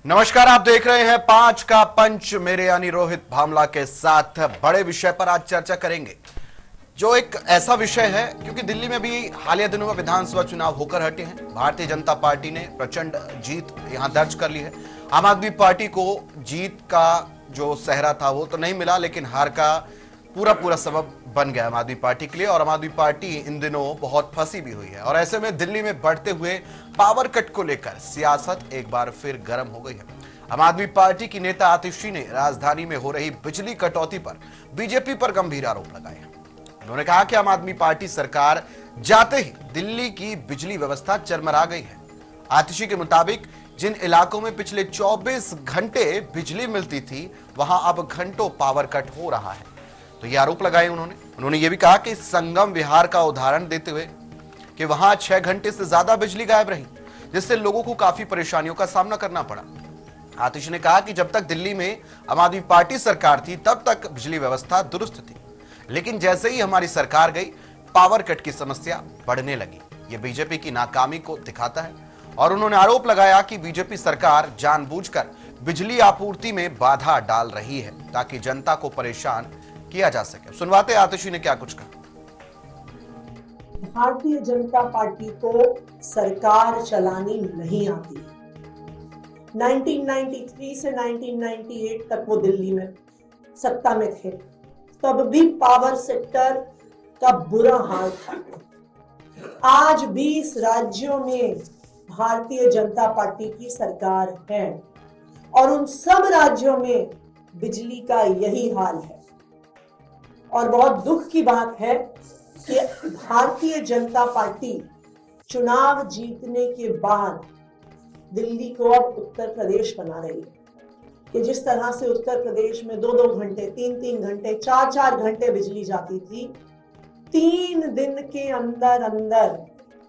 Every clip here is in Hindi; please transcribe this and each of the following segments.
नमस्कार, आप देख रहे हैं 5 का पंच। मेरे यानी रोहित भामला के साथ बड़े विषय पर आज चर्चा करेंगे, जो एक ऐसा विषय है क्योंकि दिल्ली में भी हालिया दिनों में विधानसभा चुनाव होकर हटे हैं। भारतीय जनता पार्टी ने प्रचंड जीत यहां दर्ज कर ली है। आम आदमी पार्टी को जीत का जो सेहरा था वो तो नहीं मिला, लेकिन हार का पूरा सबब बन गया आम आदमी पार्टी के लिए। और आम आदमी पार्टी इन दिनों बहुत फंसी भी हुई है और ऐसे में दिल्ली में बढ़ते हुए पावर कट को लेकर सियासत एक बार फिर गर्म हो गई है। आम आदमी पार्टी की नेता आतिशी ने राजधानी में हो रही बिजली कटौती पर बीजेपी पर गंभीर आरोप लगाए हैं। उन्होंने कहा कि आम आदमी पार्टी सरकार जाते ही दिल्ली की बिजली व्यवस्था चरमरा गई है। आतिशी के मुताबिक जिन इलाकों में पिछले 24 घंटे बिजली मिलती थी, वहां अब घंटों पावर कट हो रहा है। तो ये आरोप लगाए उन्होंने ये भी कहा कि संगम विहार का उदाहरण देते हुए कि वहां 6 घंटे से ज्यादा बिजली गायब रही, जिससे लोगों को काफी परेशानियों का सामना करना पड़ा। आतिश ने कहा कि जब तक दिल्ली में आम आदमी पार्टी सरकार थी तब तक बिजली व्यवस्था दुरुस्त थी, लेकिन जैसे ही हमारी सरकार गई, पावर कट की समस्या बढ़ने लगी। ये बीजेपी की नाकामी को दिखाता है। और उन्होंने आरोप लगाया कि बीजेपी सरकार जानबूझकर बिजली आपूर्ति में बाधा डाल रही है ताकि जनता को परेशान किया जा सके। सुनवाते आतिशी ने क्या कुछ कहा। भारतीय जनता पार्टी को सरकार चलानी नहीं आती। 1993 से 1998 तक वो दिल्ली में सत्ता में थे, तब भी पावर सेक्टर का बुरा हाल था। आज 20 राज्यों में भारतीय जनता पार्टी की सरकार है और उन सब राज्यों में बिजली का यही हाल है। और बहुत दुख की बात है कि भारतीय जनता पार्टी चुनाव जीतने के बाद दिल्ली को अब उत्तर प्रदेश बना रही है कि जिस तरह से उत्तर प्रदेश में 2-2 घंटे, 3-3 घंटे, 4-4 घंटे बिजली जाती थी, 3 दिन के अंदर अंदर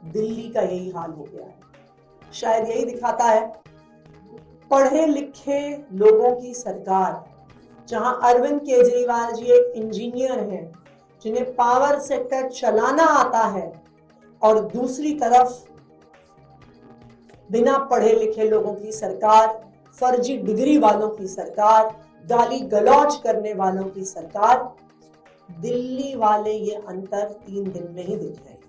दिल्ली का यही हाल हो गया है। शायद यही दिखाता है पढ़े लिखे लोगों की सरकार, जहां अरविंद केजरीवाल जी एक इंजीनियर हैं जिन्हें पावर सेक्टर चलाना आता है, और दूसरी तरफ बिना पढ़े लिखे लोगों की सरकार, फर्जी डिग्री वालों की सरकार, गाली गलौज करने वालों की सरकार। दिल्ली वाले ये अंतर 3 दिन में ही दिख रहे हैं।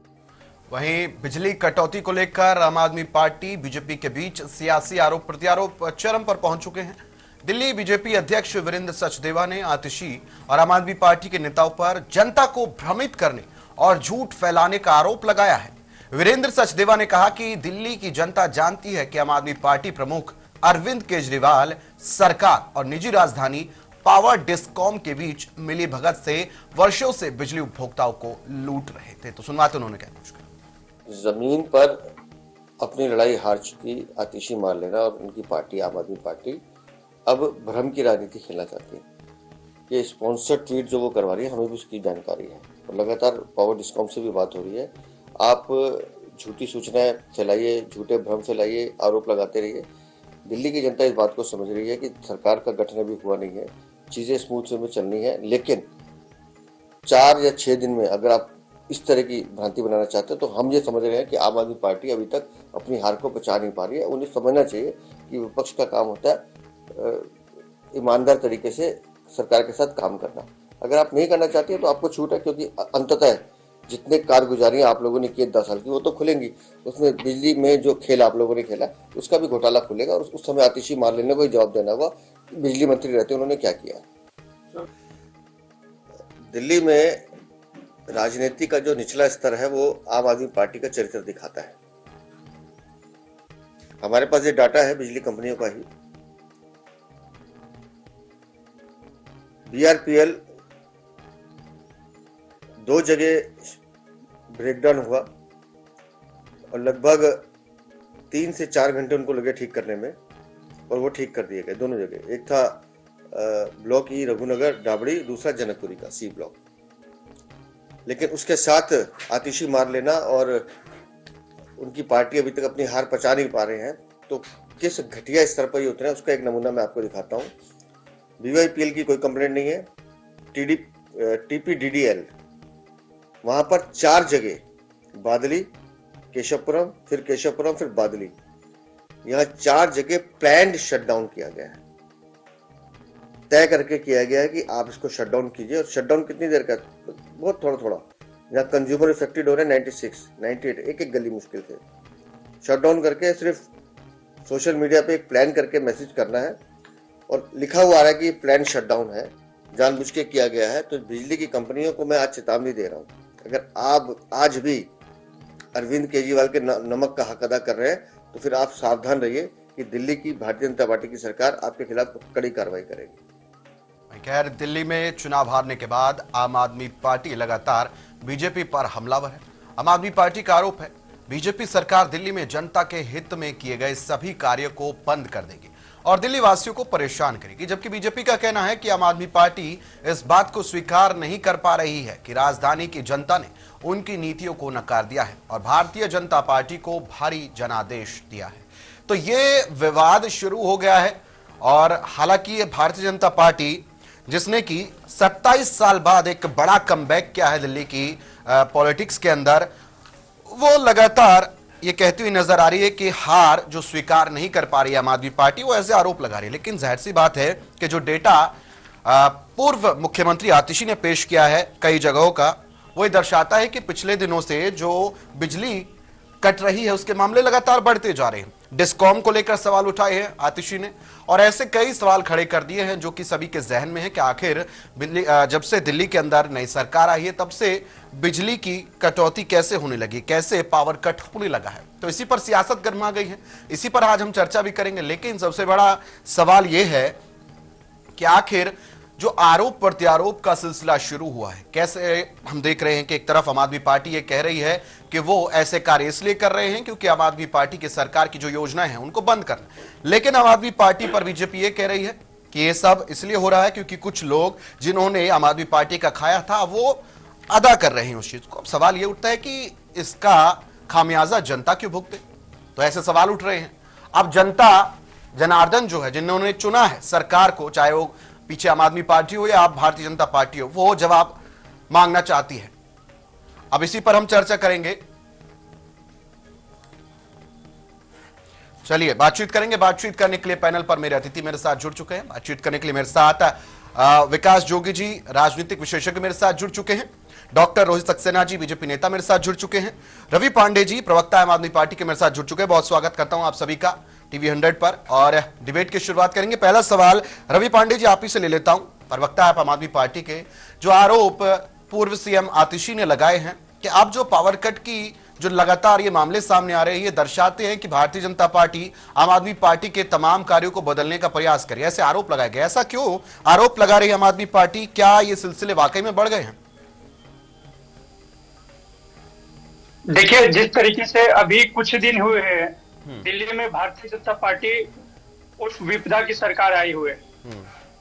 वहीं बिजली कटौती को लेकर आम आदमी पार्टी बीजेपी के बीच सियासी आरोप प्रत्यारोप चरम पर पहुंच चुके हैं। दिल्ली बीजेपी अध्यक्ष वीरेंद्र सचदेवा ने आतिशी और आम आदमी पार्टी के नेताओं पर जनता को भ्रमित करने और झूठ फैलाने का आरोप लगाया है। वीरेंद्र सचदेवा ने कहा कि दिल्ली की जनता जानती है कि आम आदमी पार्टी प्रमुख अरविंद केजरीवाल सरकार और निजी राजधानी पावर डिस्कॉम के बीच मिली भगत से वर्षों से बिजली उपभोक्ताओं को लूट रहे थे। तो सुनवाते उन्होंने क्या कुछ कहा। जमीन पर अपनी लड़ाई हार चुकी आतिशी मार लेना और उनकी पार्टी आम आदमी पार्टी अब भ्रम की राजनीति खेलना चाहती है। ये स्पॉन्सर्ड ट्वीट जो वो करवा रही है, हमें भी उसकी जानकारी है और लगातार पावर डिस्कॉम से भी बात हो रही है। आप झूठी सूचनाएं फैलाइए, झूठे भ्रम फैलाइए, आरोप लगाते रहिए। दिल्ली की जनता इस बात को समझ रही है कि सरकार का गठन अभी हुआ नहीं है, चीज़ें स्मूथ वे में चलनी है, लेकिन 4 या 6 दिन में अगर आप इस तरह की भ्रांति बनाना चाहते हैं तो हम ये समझ रहे हैं कि आम आदमी पार्टी अभी तक अपनी हार को पचा नहीं पा रही है। उन्हें समझना चाहिए कि विपक्ष का काम होता है ईमानदार तरीके से सरकार के साथ काम करना। अगर आप नहीं करना चाहते हैं तो आपको छूट है, क्योंकि अंततः जितने कारगुजारियां आप लोगों ने किए 10 साल की वो तो खुलेंगी। उसमें बिजली में जो खेल आप लोगों ने खेला उसका भी घोटाला खुलेगा और उस समय आतिशी मार लेने को ही जवाब देना होगा। बिजली मंत्री रहते उन्होंने क्या किया। दिल्ली में राजनीति का जो निचला स्तर है वो आम आदमी पार्टी का चरित्र दिखाता है। हमारे पास ये डाटा है बिजली कंपनियों का ही। BRPL 2 जगह ब्रेकडाउन हुआ और लगभग 3 से 4 घंटे उनको लगे ठीक करने में और वो ठीक कर दिए गए दोनों जगह। एक था ब्लॉक ई रघुनगर डाबड़ी, दूसरा जनकपुरी का C ब्लॉक। लेकिन उसके साथ आतिशी मार लेना और उनकी पार्टी अभी तक अपनी हार पचा नहीं पा रहे हैं, तो किस घटिया स्तर पर ये उतरे उसका एक नमूना मैं आपको दिखाता हूँ। BYPL की कोई कंप्लेंट नहीं है। TPDDL वहां पर 4 जगह, बादली, केशवपुरम, फिर बादली, यहाँ 4 जगह प्लान्ड शटडाउन किया गया है, तय करके किया गया है कि आप इसको शटडाउन कीजिए। और शटडाउन कितनी देर का, बहुत थोड़ा थोड़ा। यहाँ कंज्यूमर इफेक्टेड हो रहे हैं 96, 98, एक एक गली मुश्किल से शटडाउन करके सिर्फ सोशल मीडिया पे एक प्लान करके मैसेज करना है और लिखा हुआ आ रहा है कि प्लान शटडाउन है, जानबूझ के किया गया है। तो बिजली की कंपनियों को मैं आज चेतावनी दे रहा हूँ, अगर आप आज भी अरविंद केजरीवाल के नमक का हक अदा कर रहे हैं तो फिर आप सावधान रहिए कि दिल्ली की भारतीय जनता पार्टी की सरकार आपके खिलाफ कड़ी कार्रवाई करेगी। खैर, दिल्ली में चुनाव हारने के बाद आम आदमी पार्टी लगातार बीजेपी पर हमलावर है। आम आदमी पार्टी का आरोप है बीजेपी सरकार दिल्ली में जनता के हित में किए गए सभी कार्यों को बंद कर देगी और दिल्ली वासियों को परेशान करेगी, जबकि बीजेपी का कहना है कि आम आदमी पार्टी इस बात को स्वीकार नहीं कर पा रही है कि राजधानी की जनता ने उनकी नीतियों को नकार दिया है और भारतीय जनता पार्टी को भारी जनादेश दिया है। तो ये विवाद शुरू हो गया है और हालांकि ये भारतीय जनता पार्टी जिसने कि 27 साल बाद एक बड़ा कमबैक किया है दिल्ली की पॉलिटिक्स के अंदर, वो लगातार ये कहती हुई नजर आ रही है कि हार जो स्वीकार नहीं कर पा रही है आम आदमी पार्टी, वो ऐसे आरोप लगा रही है। लेकिन जाहिर सी बात है कि जो डेटा पूर्व मुख्यमंत्री आतिशी ने पेश किया है कई जगहों का, वो दर्शाता है कि पिछले दिनों से जो बिजली कट रही है उसके मामले लगातार बढ़ते जा रहे हैं। डिस्कॉम को लेकर सवाल उठाए हैं आतिशी ने और ऐसे कई सवाल खड़े कर दिए हैं जो कि सभी के जहन में है कि आखिर जब से दिल्ली के अंदर नई सरकार आई है तब से बिजली की कटौती कैसे होने लगी, कैसे पावर कट होने लगा है। तो इसी पर सियासत गर्मा गई है, इसी पर आज हम चर्चा भी करेंगे। लेकिन सबसे बड़ा सवाल यह है कि आखिर जो आरोप प्रत्यारोप का सिलसिला शुरू हुआ है, कैसे हम देख रहे हैं कि एक तरफ आम आदमी पार्टी ये कह रही है कि वो ऐसे कार्य इसलिए कर रहे हैं क्योंकि आम आदमी पार्टी की सरकार की जो योजनाएं हैं उनको बंद करना, लेकिन आम आदमी पार्टी पर बीजेपी ये कह रही है कि ये सब इसलिए हो रहा है क्योंकि कुछ लोग जिन्होंने आम आदमी पार्टी का खाया था वो अदा कर रहे हैं उस चीज को। अब सवाल ये उठता है कि इसका खामियाजा जनता क्यों भुगते, तो ऐसे सवाल उठ रहे हैं। अब जनता जनार्दन जो है, जिन्होंने चुना है सरकार को, चाहे वो पीछे आम आदमी पार्टी हो या आप भारतीय जनता पार्टी हो, वो जवाब मांगना चाहती है। अब इसी पर हम चर्चा करेंगे। चलिए बातचीत करेंगे। बातचीत करने के लिए पैनल पर मेरे अतिथि मेरे साथ जुड़ चुके हैं। बातचीत करने के लिए मेरे साथ विकास जोगी जी, राजनीतिक विशेषज्ञ मेरे साथ जुड़ चुके हैं। डॉक्टर रोहित सक्सेना जी, बीजेपी नेता मेरे साथ जुड़ चुके हैं। रवि पांडे जी, प्रवक्ता आम आदमी पार्टी के, मेरे साथ जुड़ चुके हैं। बहुत स्वागत करता हूं आप सभी का टीवी 100 पर और डिबेट की शुरुआत करेंगे। पहला सवाल रवि पांडे जी आप ही से ले लेता हूं, प्रवक्ता आप आम आदमी पार्टी के। जो आरोप पूर्व सीएम आतिशी ने लगाए हैं कि अब जो पावर कट की जो लगातार ये मामले सामने आ रहे हैं, ये दर्शाते हैं कि भारतीय जनता पार्टी आम आदमी पार्टी के तमाम कार्यों को बदलने का प्रयास करे, ऐसे आरोप लगाए गए। ऐसा क्यों आरोप लगा रही है आम आदमी पार्टी? क्या ये सिलसिले वाकई में बढ़ गए हैं? देखिए, जिस तरीके से अभी कुछ दिन हुए हैं दिल्ली में भारतीय जनता पार्टी उस विपदा की सरकार आई हुए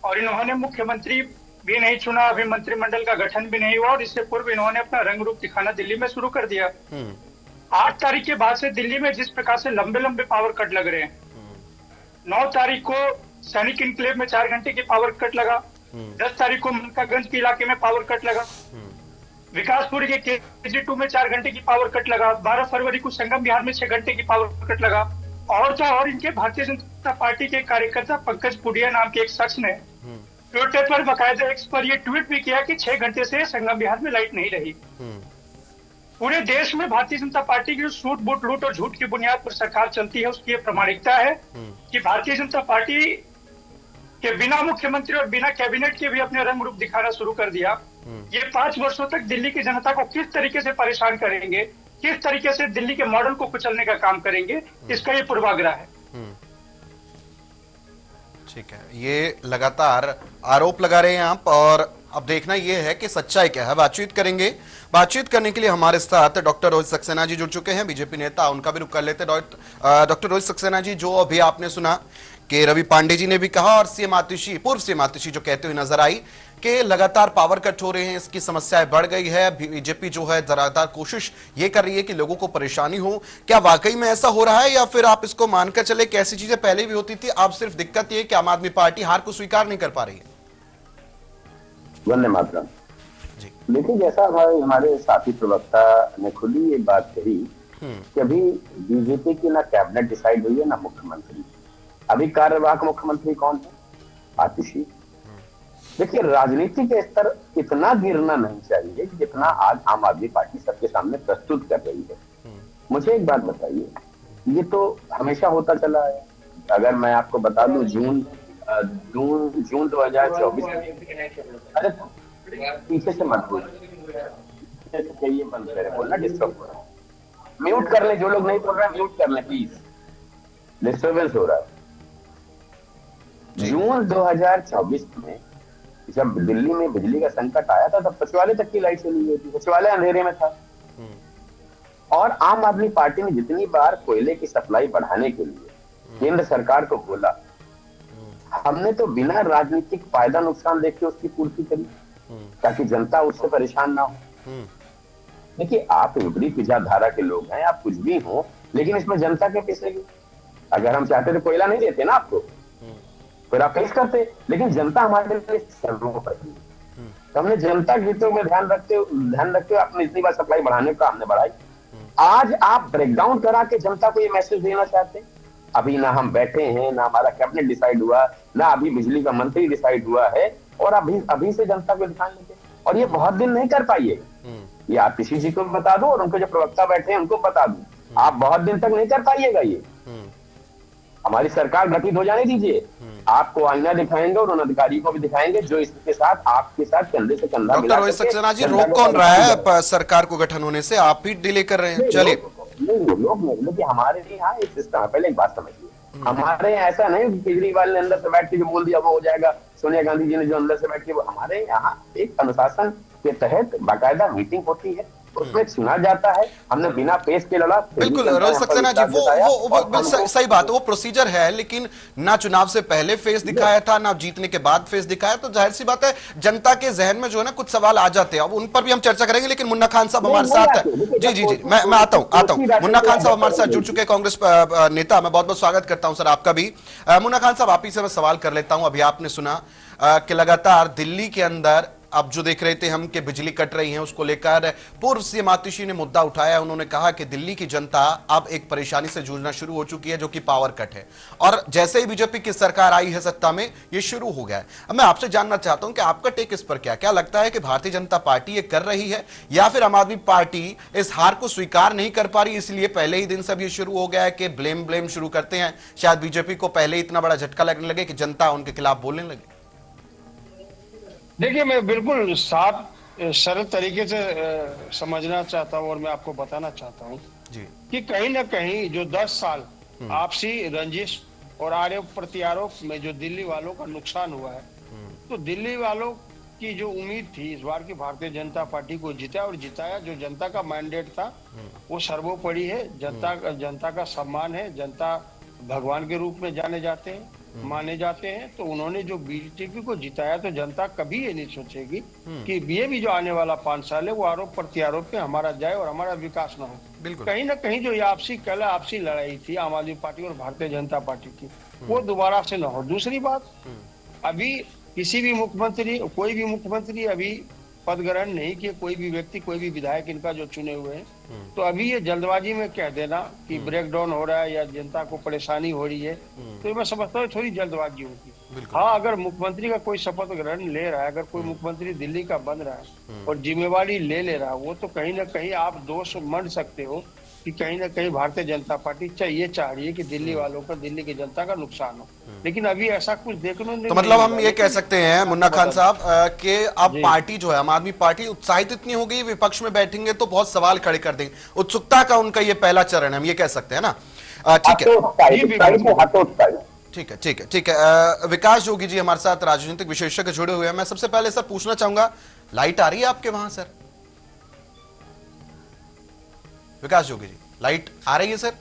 और इन्होंने मुख्यमंत्री भी नहीं चुना, अभी मंत्रिमंडल का गठन भी नहीं हुआ और इससे पूर्व इन्होंने अपना रंग रूप दिखाना दिल्ली में शुरू कर दिया। 8 तारीख के बाद से दिल्ली में जिस प्रकार से लंबे लंबे पावर कट लग रहे हैं, 9 तारीख को सैनिक इनक्लेव में 4 घंटे की पावर कट लगा, 10 तारीख को मनकागंज के इलाके में पावर कट लगा, विकासपुरी के KG2 में 4 घंटे की पावर कट लगा, 12 फरवरी को संगम बिहार में 6 घंटे की पावर कट लगा। और तो और इनके भारतीय जनता पार्टी के कार्यकर्ता पंकज पुडिया नाम के एक शख्स ने ट्विटर पर बकायदा एक्स पर यह ट्वीट भी किया कि 6 घंटे से संगम बिहार में लाइट नहीं रही। पूरे देश में भारतीय जनता पार्टी की सूट बूट लूट और झूठ की बुनियाद पर सरकार चलती है, उसकी प्रमाणिकता है कि भारतीय जनता पार्टी के बिना मुख्यमंत्री और बिना कैबिनेट के भी अपने रंग रूप दिखाना शुरू कर दिया। ये 5 वर्षों तक दिल्ली की जनता को किस तरीके से परेशान करेंगे, किस तरीके से दिल्ली के मॉडल को कुचलने का काम करेंगे, इसका ये पूर्वाग्रह है। ठीक है, ये लगातार आरोप लगा रहे हैं आप और अब देखना यह है कि सच्चाई क्या है। बातचीत करेंगे। बातचीत करने के लिए हमारे साथ डॉक्टर रोहित सक्सेना जी जुड़ चुके हैं, बीजेपी नेता, उनका भी रुख कर लेते हैं। डॉक्टर रोहित सक्सेना जी, जो अभी आपने सुना कि रवि पांडे जी ने भी कहा और सीएम आतिशी, पूर्व सीएम आतिशी जो कहते हुए नजर आई कि लगातार पावर कट हो रहे हैं, इसकी समस्याएं बढ़ गई है, बीजेपी जो है लगातार कोशिश ये कर रही है कि लोगों को परेशानी हो। क्या वाकई में ऐसा हो रहा है या फिर आप इसको मानकर चले कि ऐसी चीजें पहले भी होती थी, अब सिर्फ दिक्कत ये है कि आम आदमी पार्टी हार को स्वीकार नहीं कर पा रही है? वंदे मातरम। देखिए, जैसा हमारे साथी प्रवक्ता ने खुली ये बात कही कि अभी बीजेपी की ना कैबिनेट डिसाइड हुई है ना मुख्यमंत्री। अभी कार्यवाहक मुख्यमंत्री कौन है? आतिशी। देखिए, राजनीति के स्तर इतना गिरना नहीं चाहिए कि जितना आज आम आदमी पार्टी सबके सामने प्रस्तुत कर रही है। मुझे एक बात बताइए, ये तो हमेशा होता चला है। अगर मैं आपको बता दूं, जून 2024, अरे पीछे से मत बोल, ये बंद करे बोलना, डिस्टर्ब हो रहा है। म्यूट कर ले, जो लोग नहीं बोल रहे हैं म्यूट कर ले प्लीज, डिस्टर्बेंस हो रहा है। जून 2024 में जब दिल्ली में बिजली का संकट आया था, तब सचिवालय तक की लाइट चली गई थी, सचिवालय अंधेरे में था। और आम आदमी पार्टी ने जितनी बार कोयले की सप्लाई बढ़ाने के लिए केंद्र सरकार को बोला, हमने तो बिना राजनीतिक फायदा नुकसान देखे उसकी पूर्ति करी, ताकि जनता उससे परेशान ना हो। देखिए, आप विपरीत विचारधारा के लोग हैं, आप कुछ भी हो, लेकिन इसमें जनता के पिसेगी। अगर हम चाहते तो कोयला नहीं देते ना आपको, फिर आप पेश करते, लेकिन जनता हमारे लिए सर्वोपरि है। तो हमने जनता के हितों में ध्यान रखते हुए अपनी इतनी बार सप्लाई बढ़ाने का हमने बढ़ाई। आज आप ब्रेकडाउन करा के जनता को ये मैसेज देना चाहते हैं, अभी ना हम बैठे हैं, ना हमारा कैबिनेट डिसाइड हुआ, ना अभी बिजली का मंत्री डिसाइड हुआ है, और अभी से जनता को दिखाने लगे। और ये बहुत दिन नहीं कर पाइए, ये आतिशी जी को बता दो और उनके जो प्रवक्ता बैठे हैं उनको बता दो, आप बहुत दिन तक नहीं कर पाइएगा। ये हमारी सरकार गठित हो जाने दीजिए, आपको आईना दिखाएंगे और उन अधिकारियों को भी दिखाएंगे जो इसके साथ आपके साथ कंधे से कंधा डॉक्टर रोहित सक्सेना जी, रोक कौन रहा है सरकार को गठन होने से? आप ही डिले कर रहे हैं। चलिए, लोग नहीं, देखिए हमारे यहाँ एक सिस्टम है। पहले एक बात समझिए, हमारे यहाँ ऐसा नहीं कि केजरीवाल ने अंदर से बैठ के जो बोल दिया वो हो जाएगा, सोनिया गांधी जी ने जो अंदर से बैठ के, हमारे यहाँ एक अनुशासन के तहत बाकायदा मीटिंग होती है, उसमें सुना जाता है। हमने बिना पेश के लड़ा। बिल्कुल रोहित सक्सेना जी, वो सही बात है, वो प्रोसीजर है, लेकिन ना चुनाव से पहले फेस दिखाया था, ना जीतने के बाद फेस दिखाया, तो जाहिर सी बात है जनता के जहन में जो है ना कुछ सवाल आ जाते हैं। अब उन पर भी हम चर्चा करेंगे, लेकिन मुन्ना खान साहब हमारे साथ है। जी, मैं आता हूं। मुन्ना खान साहब हमारे साथ जुड़ चुके हैं, कांग्रेस नेता। मैं बहुत बहुत स्वागत करता हूं सर आपका भी। मुन्ना खान साहब, आप ही से मैं सवाल कर लेता हूं। अभी आपने सुना कि लगातार दिल्ली के अंदर अब जो देख रहे थे हम कि बिजली कट रही है, उसको लेकर पूर्व सीएम आतिशी ने मुद्दा उठाया। उन्होंने कहा कि दिल्ली की जनता अब एक परेशानी से जूझना शुरू हो चुकी है, जो कि पावर कट है, और जैसे ही बीजेपी की सरकार आई है सत्ता में, ये शुरू हो गया है। अब मैं आपसे जानना चाहता हूं कि आपका टेक इस पर क्या लगता है कि भारतीय जनता पार्टी ये कर रही है, या फिर आम आदमी पार्टी इस हार को स्वीकार नहीं कर पा रही, इसलिए पहले ही दिन से ये शुरू हो गया है कि ब्लेम शुरू करते हैं? शायद बीजेपी को पहले इतना बड़ा झटका लगने लगे कि जनता उनके खिलाफ बोलने लगे। देखिए, मैं बिल्कुल साफ सरल तरीके से समझना चाहता हूं और मैं आपको बताना चाहता हूं कि कहीं ना कहीं जो 10 साल आपसी रंजिश और आरोप प्रत्यारोप में जो दिल्ली वालों का नुकसान हुआ है, तो दिल्ली वालों की जो उम्मीद थी इस बार की भारतीय जनता पार्टी को जिताया। जो जनता का मैंडेट था वो सर्वोपरि है। जनता का सम्मान है। जनता भगवान के रूप में जाने जाते हैं, माने जाते हैं। तो उन्होंने जो बीजेपी को जिताया, तो जनता कभी ये नहीं सोचेगी कि ये भी जो आने वाला 5 साल है वो आरोप प्रत्यारोप में हमारा जाए और हमारा विकास ना हो। कहीं ना कहीं जो आपसी लड़ाई थी आम आदमी पार्टी और भारतीय जनता पार्टी की, वो दोबारा से ना हो। दूसरी बात, अभी कोई भी मुख्यमंत्री अभी पद ग्रहण नहीं किए, कोई भी व्यक्ति, कोई भी विधायक इनका जो चुने हुए हैं। तो अभी ये जल्दबाजी में कह देना कि ब्रेकडाउन हो रहा है या जनता को परेशानी हो रही है, तो मैं समझता हूँ थोड़ी जल्दबाजी होगी। हाँ, अगर मुख्यमंत्री का कोई शपथ ग्रहण ले रहा है, अगर कोई मुख्यमंत्री दिल्ली का बन रहा है और जिम्मेवारी ले रहा है, वो तो कहीं ना कहीं आप दोष मंड सकते हो कि कहीं ना कहीं भारतीय जनता पार्टी ये चाह रही है कि दिल्ली वालों का, दिल्ली की जनता का नुकसान हो। लेकिन अभी ऐसा कुछ देखने नहीं। तो मतलब हम ये कह सकते हैं मुन्ना खान साहब कि अब पार्टी जो है आम आदमी पार्टी उत्साहित इतनी हो गई, विपक्ष में बैठेंगे तो बहुत सवाल खड़े कर देंगे। उत्सुकता का उनका ये पहला चरण है, हम ये कह सकते हैं ना? ठीक है। ठीक है। विकास जोगी जी हमारे साथ राजनीतिक विशेषज्ञ जुड़े हुए हैं। मैं सबसे पहले सर पूछना चाहूंगा, लाइट आ रही है आपके वहां सर? विकास जोगी जी, लाइट आ रही है सर?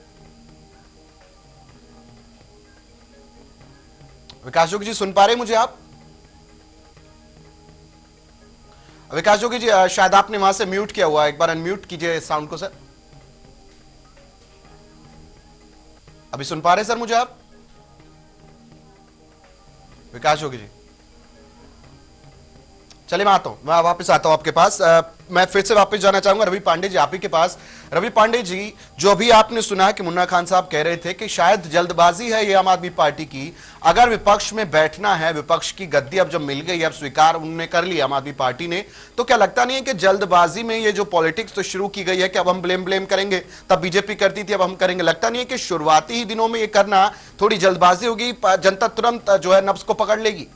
विकास जोगी जी, सुन पा रहे हैं मुझे आप? विकास जोगी जी, शायद आपने वहां से म्यूट किया हुआ है, एक बार अनम्यूट कीजिए साउंड को सर। अभी सुन पा रहे हैं सर मुझे आप? विकास जोगी जी, चलिए मैं वापस आता हूं आपके पास। मैं फिर से वापस जाना चाहूंगा रवि पांडे जी आप ही के पास। रवि पांडे जी, जो अभी आपने सुना कि मुन्ना खान साहब कह रहे थे कि शायद जल्दबाजी है ये आम आदमी पार्टी की, अगर विपक्ष में बैठना है, विपक्ष की गद्दी अब जब मिल गई, अब स्वीकार उन्होंने कर लिया आम आदमी पार्टी ने, तो क्या लगता नहीं है कि जल्दबाजी में ये जो पॉलिटिक्स तो शुरू की गई है कि अब हम ब्लेम करेंगे, तब बीजेपी करती थी अब हम करेंगे, लगता नहीं है कि शुरुआती ही दिनों में ये करना थोड़ी जल्दबाजी होगी, जनता तुरंत जो है नब्ज को पकड़ लेगी?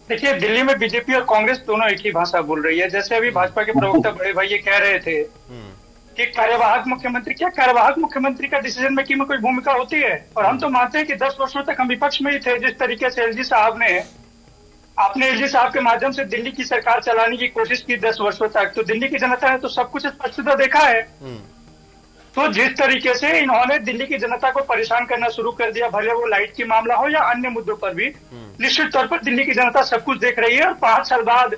देखिए, दिल्ली में बीजेपी और कांग्रेस दोनों एक ही भाषा बोल रही है। जैसे अभी भाजपा के प्रवक्ता बड़े भाई ये कह रहे थे कि कार्यवाहक मुख्यमंत्री का डिसीजन मेकिंग में कोई भूमिका होती है, और हम तो मानते हैं कि 10 वर्षों तक हम विपक्ष में ही थे। जिस तरीके से एलजी साहब ने आपने एलजी साहब के माध्यम से दिल्ली की सरकार चलाने की कोशिश की 10 वर्षों तक, तो दिल्ली की जनता ने तो सब कुछ स्पष्टता देखा है। तो जिस तरीके से इन्होंने दिल्ली की जनता को परेशान करना शुरू कर दिया, भले वो लाइट की मामला हो या अन्य मुद्दों पर भी, निश्चित तौर पर दिल्ली की जनता सब कुछ देख रही है। और 5 साल बाद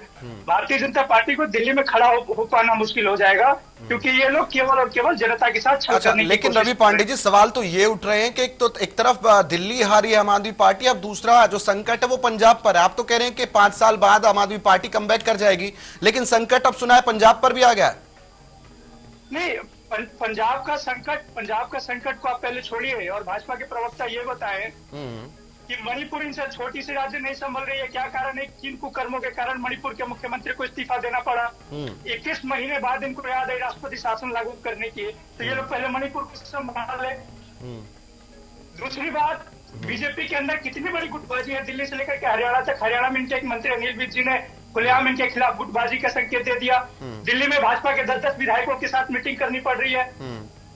भारतीय जनता पार्टी को दिल्ली में खड़ा हो पाना मुश्किल हो जाएगा, क्योंकि ये लोग केवल और केवल जनता के साथ छल करने की लेकिन रवि पांडे जी, सवाल तो ये उठ रहे हैं कि एक तरफ दिल्ली हारी आम आदमी पार्टी, अब दूसरा जो संकट है वो पंजाब पर है। आप तो कह रहे हैं कि 5 साल बाद आम आदमी पार्टी कमबैक कर जाएगी, लेकिन संकट अब सुना है पंजाब पर भी आ गया। नहीं, पंजाब का संकट को आप पहले छोड़िए, और भाजपा के प्रवक्ता ये बताएं कि मणिपुर इनसे छोटी सी राज्य नहीं संभल रही है, क्या कारण है? किन कुकर्मों के कारण मणिपुर के मुख्यमंत्री को इस्तीफा देना पड़ा? 21 महीने बाद इनको याद है राष्ट्रपति शासन लागू करने की, तो ये लोग पहले मणिपुर को संभाल ले। दूसरी बात, बीजेपी के अंदर कितनी बड़ी गुटबाजी है दिल्ली से लेकर के हरियाणा तक। हरियाणा में इनके एक मंत्री अनिल विज जी ने खुलेआम इनके खिलाफ गुटबाजी का संकेत दे दिया। दिल्ली में भाजपा के 10-10 विधायकों के साथ मीटिंग करनी पड़ रही है।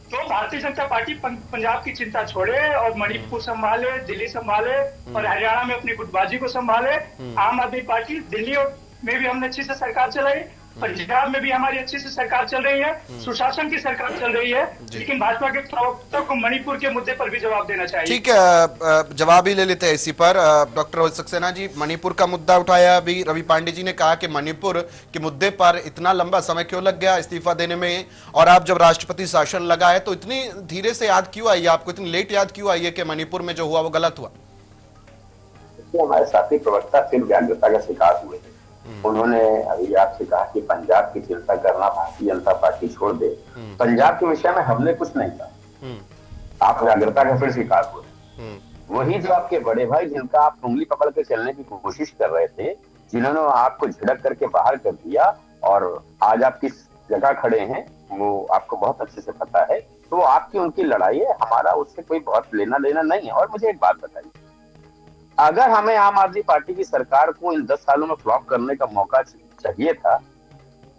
तो भारतीय जनता पार्टी पंजाब की चिंता छोड़े और मणिपुर संभाले, दिल्ली संभाले और हरियाणा में अपनी गुटबाजी को संभाले। आम आदमी पार्टी दिल्ली में भी हमने अच्छी से सरकार चलाई, पंजाब में भी हमारी अच्छी से सरकार चल रही है, सुशासन की सरकार चल रही है, लेकिन भाजपा के प्रवक्ता को मणिपुर के मुद्दे पर भी जवाब देना चाहिए। ठीक है, जवाब ही ले लेते हैं इसी पर। डॉक्टर सक्सेना जी, मणिपुर का मुद्दा उठाया अभी रवि पांडे जी ने, कहा कि मणिपुर के मुद्दे पर इतना लंबा समय क्यों लग गया इस्तीफा देने में, और आप जब राष्ट्रपति शासन लगा है तो इतनी धीरे से याद क्यों आई है आपको, इतनी लेट याद क्यों आई है कि मणिपुर में जो हुआ वो गलत हुआ? हमारे साथी प्रवक्ता फिर व्याग्रता का शिकार हुए। उन्होंने अभी आपसे कहा कि पंजाब की चिंता करना भारतीय जनता पार्टी छोड़ दे। पंजाब के विषय में हमने कुछ नहीं कहा, आप व्याग्रता का फिर शिकार हुए। वही जो आपके बड़े भाई जिनका आप उंगली पकड़ के चलने की कोशिश कर रहे थे, जिन्होंने आपको झिड़क करके बाहर कर दिया और आज आप किस जगह खड़े हैं वो आपको बहुत अच्छे से पता है। तो आपकी उनकी लड़ाई है, हमारा उससे कोई बहुत लेना देना नहीं है। और मुझे एक बात बताइए, अगर हमें आम आदमी पार्टी की सरकार को इन 10 सालों में फ्लॉप करने का मौका चाहिए था,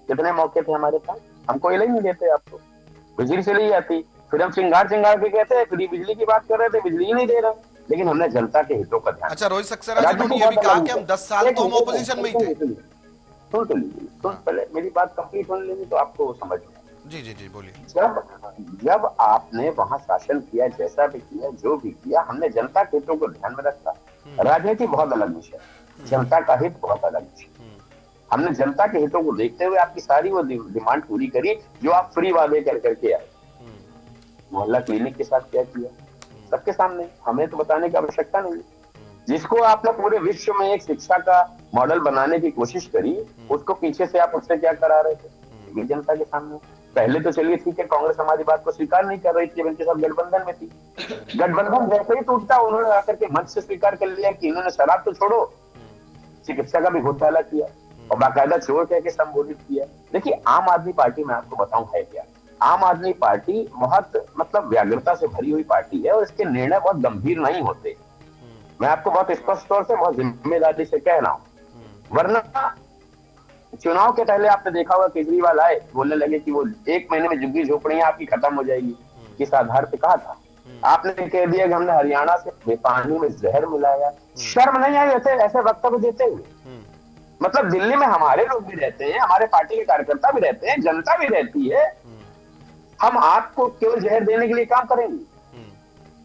कितने मौके थे हमारे पास? हम कोयला ही नहीं देते आपको, बिजली चली जाती, फिर हम चिंगार के कहते हैं, फ्री बिजली की बात कर रहे थे, बिजली ही नहीं दे रहे, लेकिन हमने जनता के हितों का ध्यान। अच्छा, रोहित सक्सेना जी ने ये भी कहा कि हम 10 साल तो हम ऑपोजिशन में ही थे। सुन तो लीजिए, पहले मेरी बात कंप्लीट होने लेंगे तो आपको समझ में। जी बोलिए। जब आपने वहां शासन किया, जैसा भी किया, जो भी किया, हमने जनता के हितों को ध्यान में रखा। राजनीति बहुत अलग विषय, जनता का हित बहुत अलग विषय। हमने जनता के हितों को देखते हुए आपकी सारी वो डिमांड पूरी करी जो आप फ्री वादे कर करके आए। मोहल्ला क्लिनिक के साथ क्या किया सबके सामने, हमें तो बताने की आवश्यकता नहीं। जिसको आपने पूरे विश्व में एक शिक्षा का मॉडल बनाने की कोशिश करी, उसको पीछे से आप उससे क्या करा रहे थे, ये जनता के सामने। पहले तो चलिए ठीक है, कांग्रेस हमारी बात को स्वीकार नहीं कर रही थी, उनके साथ गठबंधन में थी। गठबंधन जैसे ही टूटता उन्होंने आकर के मंच से स्वीकार कर लिया कि इन्होंने शराब तो छोड़ो, चिकित्सा का भी घोटाला किया और बाकायदा चोर कह के संबोधित किया। देखिए, आम आदमी पार्टी में आपको बताऊं है क्या, आम आदमी पार्टी बहुत मतलब व्याग्रता से भरी हुई पार्टी है और इसके निर्णय बहुत गंभीर नहीं होते। मैं आपको बहुत स्पष्ट तौर से, बहुत जिम्मेदारी से कह रहा हूं। वरना चुनाव के पहले आपने देखा होगा, केजरीवाल आए, बोलने लगे कि वो 1 महीने में झुग्गी झोपड़ियां आपकी खत्म हो जाएगी। किस आधार पे कहा था? आपने कह दिया कि हमने हरियाणा से पानी में जहर मिलाया। शर्म नहीं आई ऐसे वक्तव्य देते हुए? मतलब दिल्ली में हमारे लोग भी रहते हैं, हमारे पार्टी के कार्यकर्ता भी रहते हैं, जनता भी रहती है, हम आपको केवल जहर देने के लिए काम करेंगे?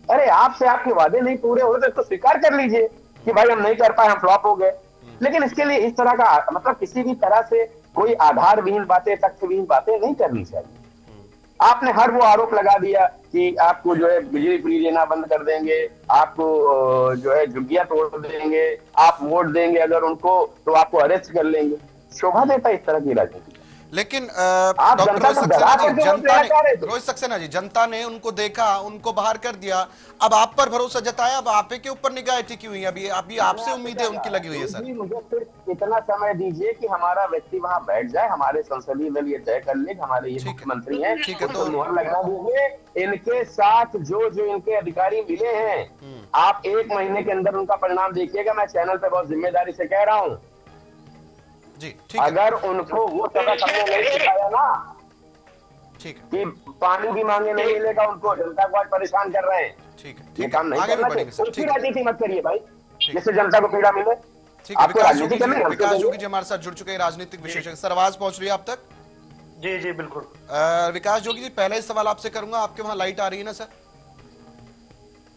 अरे आपसे आपके वादे नहीं पूरे हो रहे तो स्वीकार कर लीजिए कि भाई हम नहीं कर पाए, हम फ्लॉप हो गए। लेकिन इसके लिए इस तरह का मतलब किसी भी तरह से कोई आधारविहीन बातें, तथ्यविहीन बातें नहीं करनी चाहिए। आपने हर वो आरोप लगा दिया कि आपको जो है बिजली फ्री देना बंद कर देंगे, आपको जो है झुग्गियां तोड़ देंगे, आप वोट देंगे अगर उनको तो आपको अरेस्ट कर लेंगे। शोभा देता इस तरह की राजनीति। लेकिन आप डॉक्टर जनता रोहित को सक्सेना डरा जी, करके वोट लेना चाह रहे थे। रोहित सक्सेना जी, जनता ने उनको देखा, उनको बाहर कर दिया, अब आप पर भरोसा जताया, अब आप के ऊपर निगाह टिकी हुई है, अभी आपसे उम्मीदें उनकी लगी हुई है सर। जी, मुझे सिर्फ इतना समय दीजिए कि हमारा व्यक्ति वहां बैठ जाए, हमारे संसदीय दल ये तय कर ले, हमारे ये मुख्यमंत्री हैं, ठीक है, तो मोहर लगना दीजिए। इनके साथ जो जो इनके अधिकारी मिले हैं, आप 1 महीने के अंदर उनका परिणाम देखिएगा। मैं चैनल पे बहुत जिम्मेदारी से कह रहा हूं जी, ठीक है। अगर उनको वो सबक हमने नहीं सिखाया ना, ठीक है, कि पानी भी मांगे नहीं मिलेगा उनको, जनता को आज परेशान कर रहे हैं, ठीक है, ये ठीक है, काम नहीं आगे भी करना बढ़ेंगे चाहिए। सर, उसकी ठीक है, राजनीति मत करिए भाई, जिससे जनता को पीड़ा मिले। ठीक है। आपको राजनीति करनी है, विकास जोगी जी हमारे साथ जुड़ चुके हैं, राजनीतिक विशेषज्ञ। सर, आवाज पहुंच रही है आप तक? जी जी बिल्कुल। विकास जोगी जी, पहले सवाल आपसे करूंगा, आपके वहां लाइट आ रही है ना सर?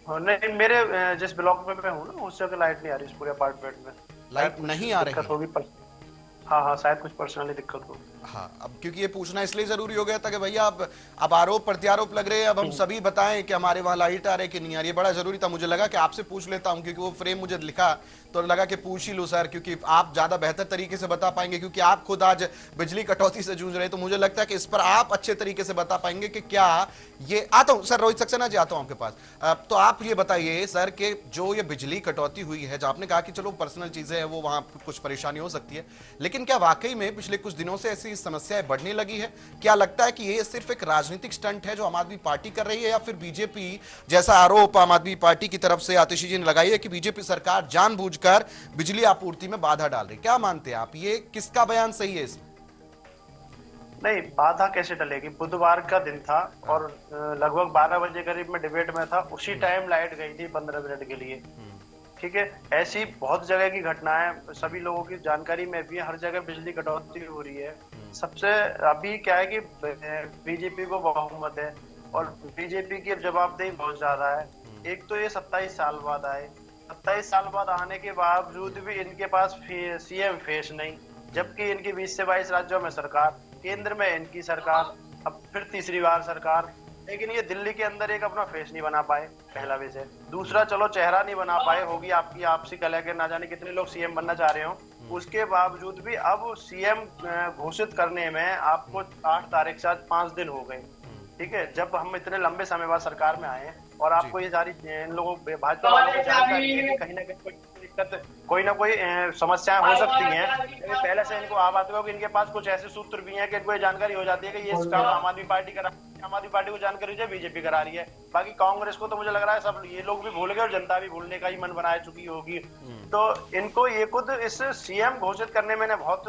नहीं, मेरे जिस ब्लॉक में मैं हूँ ना, उस जगह लाइट नहीं आ रही, इस पूरे अपार्टमेंट में लाइट नहीं आ रही होगी। हाँ, शायद कुछ पर्सनली दिक्कत हो। हाँ, अब क्योंकि ये पूछना इसलिए जरूरी हो गया था कि भैया अब आरोप प्रत्यारोप लग रहे हैं, अब हम सभी बताएं कि हमारे वहां लाइट आ रही है कि नहीं आ रही है। बड़ा जरूरी था, मुझे लगा कि आपसे पूछ लेता हूं, क्योंकि वो फ्रेम मुझे लिखा तो लगा कि पूछ ही लूं सर, क्योंकि आप ज्यादा बेहतर तरीके से बता पाएंगे, क्योंकि आप खुद आज बिजली कटौती से जूझ रहे हैं, तो मुझे लगता है कि इस पर आप अच्छे तरीके से बता पाएंगे कि क्या ये। आता हूं सर, रोहित सक्सेना जी, आता हूं आपके पास। तो आप ये बताइए सर कि जो ये बिजली कटौती हुई है, जो आपने कहा कि चलो पर्सनल चीजें हैं, वो वहां कुछ परेशानी हो सकती है, लेकिन क्या वाकई में पिछले कुछ दिनों से ऐसी समस्याएं बढ़ने लगी है? क्या लगता है कि ये सिर्फ एक राजनीतिक स्टंट है जो आम आदमी पार्टी कर रही है, या फिर बीजेपी जैसा आरोप आम आदमी पार्टी की तरफ से आतिशी जी ने लगाई है कि बीजेपी सरकार जानबूझकर बिजली आपूर्ति में बाधा डाल रही? क्या मानते हैं आप, ये किसका बयान सही है इसमें? नहीं, बाधा कैसे डलेगी? बुधवार का दिन था और लगभग 12 बजे करीब में डिबेट में था, उसी टाइम लाइट गई थी 15 मिनट के लिए। ठीक है, ऐसी बहुत जगह की घटनाएं सभी लोगों की जानकारी में भी, हर जगह बिजली कटौती हो रही है। सबसे अभी क्या है कि बीजेपी को बहुमत है और बीजेपी की जवाबदेही बहुत ज्यादा है। एक तो ये 27 साल बाद आए, 27 साल बाद आने के बावजूद भी इनके पास सीएम फेस नहीं, जबकि इनकी 20 से 22 राज्यों में सरकार, केंद्र में इनकी सरकार, अब फिर तीसरी बार सरकार, लेकिन ये दिल्ली के अंदर एक अपना फेस नहीं बना पाए, पहला विषय। दूसरा, चलो चेहरा नहीं बना पाए, होगी आपकी आपसी कलह के ना जाने कितने लोग सीएम बनना चाह रहे हो, उसके बावजूद भी अब सीएम घोषित करने में आपको 8 तारीख से आज 5 दिन हो गए। ठीक है, जब हम इतने लंबे समय बाद सरकार में आए और आपको ये सारी इन लोगों भाजपा वालों को जानकारी है कि कहीं ना कहीं दिक्कत, कोई ना कोई समस्याएं हो सकती हैं, पहले से इनको आप आते हो कि इनके पास कुछ ऐसे सूत्र भी हैं कि इनको ये जानकारी हो जाती है कि ये काम आम आदमी पार्टी करा, आम आदमी पार्टी को जानकारी है, बीजेपी करा रही है। बाकी कांग्रेस को तो मुझे लग रहा है सब ये लोग भी भूल गए और जनता भी भूलने का ही मन बना चुकी होगी। तो इनको ये खुद इस सीएम घोषित करने में बहुत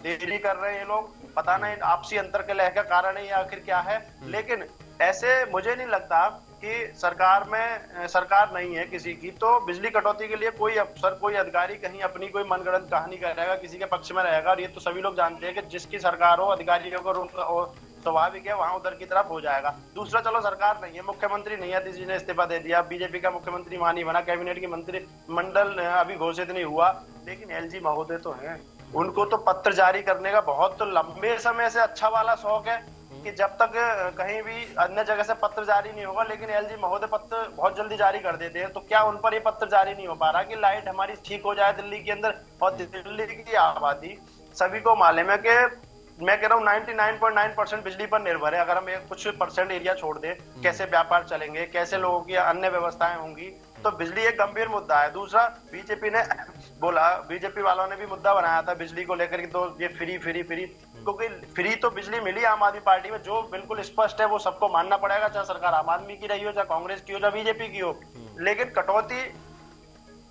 देरी कर रहे हैं ये लोग, पता नहीं आपसी अंतर के लय का कारण है या आखिर क्या है। लेकिन ऐसे मुझे नहीं लगता कि सरकार में सरकार नहीं है किसी की, तो बिजली कटौती के लिए कोई अफसर, कोई अधिकारी कहीं अपनी कोई मनगढ़ंत कहानी करेगा, किसी के पक्ष में रहेगा। और ये तो सभी लोग जानते हैं कि जिसकी सरकार हो, अधिकारियों को स्वाभाविक है वहां उधर की तरफ हो जाएगा। दूसरा, चलो सरकार नहीं है, मुख्यमंत्री नहीं है, किसी ने इस्तीफा दे दिया, बीजेपी का मुख्यमंत्री वहां नहीं बना, कैबिनेट की मंत्री मंडल अभी घोषित नहीं हुआ, लेकिन एलजी महोदय तो हैं, उनको तो पत्र जारी करने का बहुत लंबे समय से अच्छा वाला शौक है कि जब तक कहीं भी अन्य जगह से पत्र जारी नहीं होगा, लेकिन एलजी महोदय पत्र बहुत जल्दी जारी कर देते हैं। तो क्या उन पर ये पत्र जारी नहीं हो पा रहा कि लाइट हमारी ठीक हो जाए दिल्ली के अंदर? और दिल्ली की आबादी सभी को मालूम है कि मैं कह रहा हूँ 99.9% बिजली पर निर्भर है। अगर हम कुछ परसेंट एरिया छोड़ दें, कैसे व्यापार चलेंगे, कैसे लोगों की अन्य व्यवस्थाएं होंगी, तो बिजली एक गंभीर मुद्दा है। दूसरा, बीजेपी ने बोला, बीजेपी वालों ने भी मुद्दा बनाया था बिजली को लेकर कि तो ये फ्री फ्री फ्री, क्योंकि फ्री तो बिजली मिली आम आदमी पार्टी में, जो बिल्कुल स्पष्ट है वो सबको मानना पड़ेगा, चाहे सरकार आम आदमी की रही हो, चाहे कांग्रेस की हो, चाहे बीजेपी की हो। लेकिन कटौती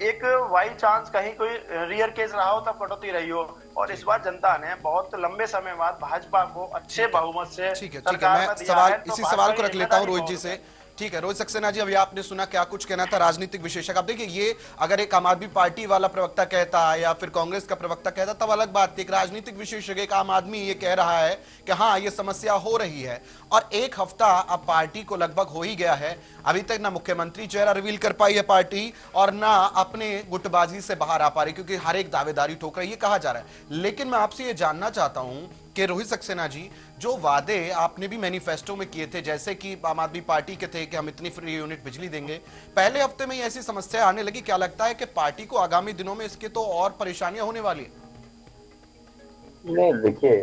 एक बाई चांस कहीं कोई रियर केस रहा हो तब कटौती रही हो, और इस बार जनता ने बहुत लंबे समय बाद भाजपा को अच्छे बहुमत से सरकार में दिया है। इसी सवाल को रख लेता हूं रोहित जी से। ठीक है, रोहित सक्सेना जी, अभी आपने सुना क्या कुछ कहना था राजनीतिक विशेषज्ञ। आप देखिए, ये अगर एक आम आदमी पार्टी वाला प्रवक्ता कहता है या फिर कांग्रेस का प्रवक्ता कहता तब अलग बात थी। एक राजनीतिक विशेषज्ञ, एक आम आदमी ये कह रहा है कि हाँ ये समस्या हो रही है, और एक हफ्ता अब पार्टी को लगभग हो ही गया है, अभी तक ना मुख्यमंत्री चेहरा रिवील कर पाई है पार्टी, और ना अपने गुटबाजी से बाहर आ पा रही, क्योंकि हर एक दावेदारी ठोक रही है कहा जा रहा है। लेकिन मैं आपसे ये जानना चाहता हूं कि रोहित सक्सेना जी, जो वादे आपने भी मैनिफेस्टो में किए थे, जैसे कि आम आदमी पार्टी के थे कि हम इतनी फ्री यूनिट बिजली देंगे, पहले हफ्ते में ही ऐसी समस्या आने लगी। क्या लगता है कि पार्टी को आगामी दिनों में इसके तो और परेशानियां होने वाली है? नहीं, देखिए,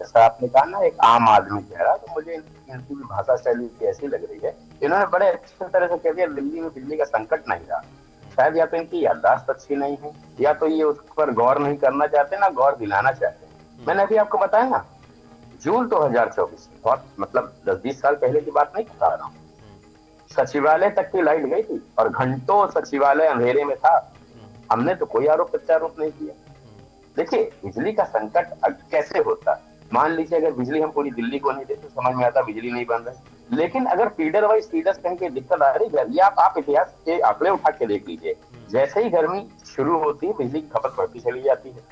जैसा आपने कहा ना, एक आम आदमी कह रहा, तो मुझे इनकी भी भाषा शैली ऐसी लग रही है। इन्होंने बड़े अच्छे तरह से कह दिया दिल्ली में बिजली का संकट नहीं रहा। शायद या तो इनकी याददाश्त अच्छी नहीं है, या तो ये उस पर गौर नहीं करना चाहते, ना गौर दिलाना चाहते हैं। मैंने अभी आपको बताया ना, जून 2024, बहुत मतलब 10-20 साल पहले की बात नहीं बता रहा हूँ, सचिवालय तक की लाइट गई थी और घंटों सचिवालय अंधेरे में था। हमने तो कोई आरोप प्रत्यारोप नहीं किया। देखिए, बिजली का संकट कैसे होता है, मान लीजिए अगर बिजली हम पूरी दिल्ली को नहीं देते, समझ में आता बिजली नहीं बन रही, लेकिन अगर फीडर वाइज फीडर्स कहीं की दिक्कत आ रही है, ये आप इतिहास के आंकड़े उठा के देख लीजिए। जैसे ही गर्मी शुरू होती है, बिजली की खपत बढ़ती चली जाती है,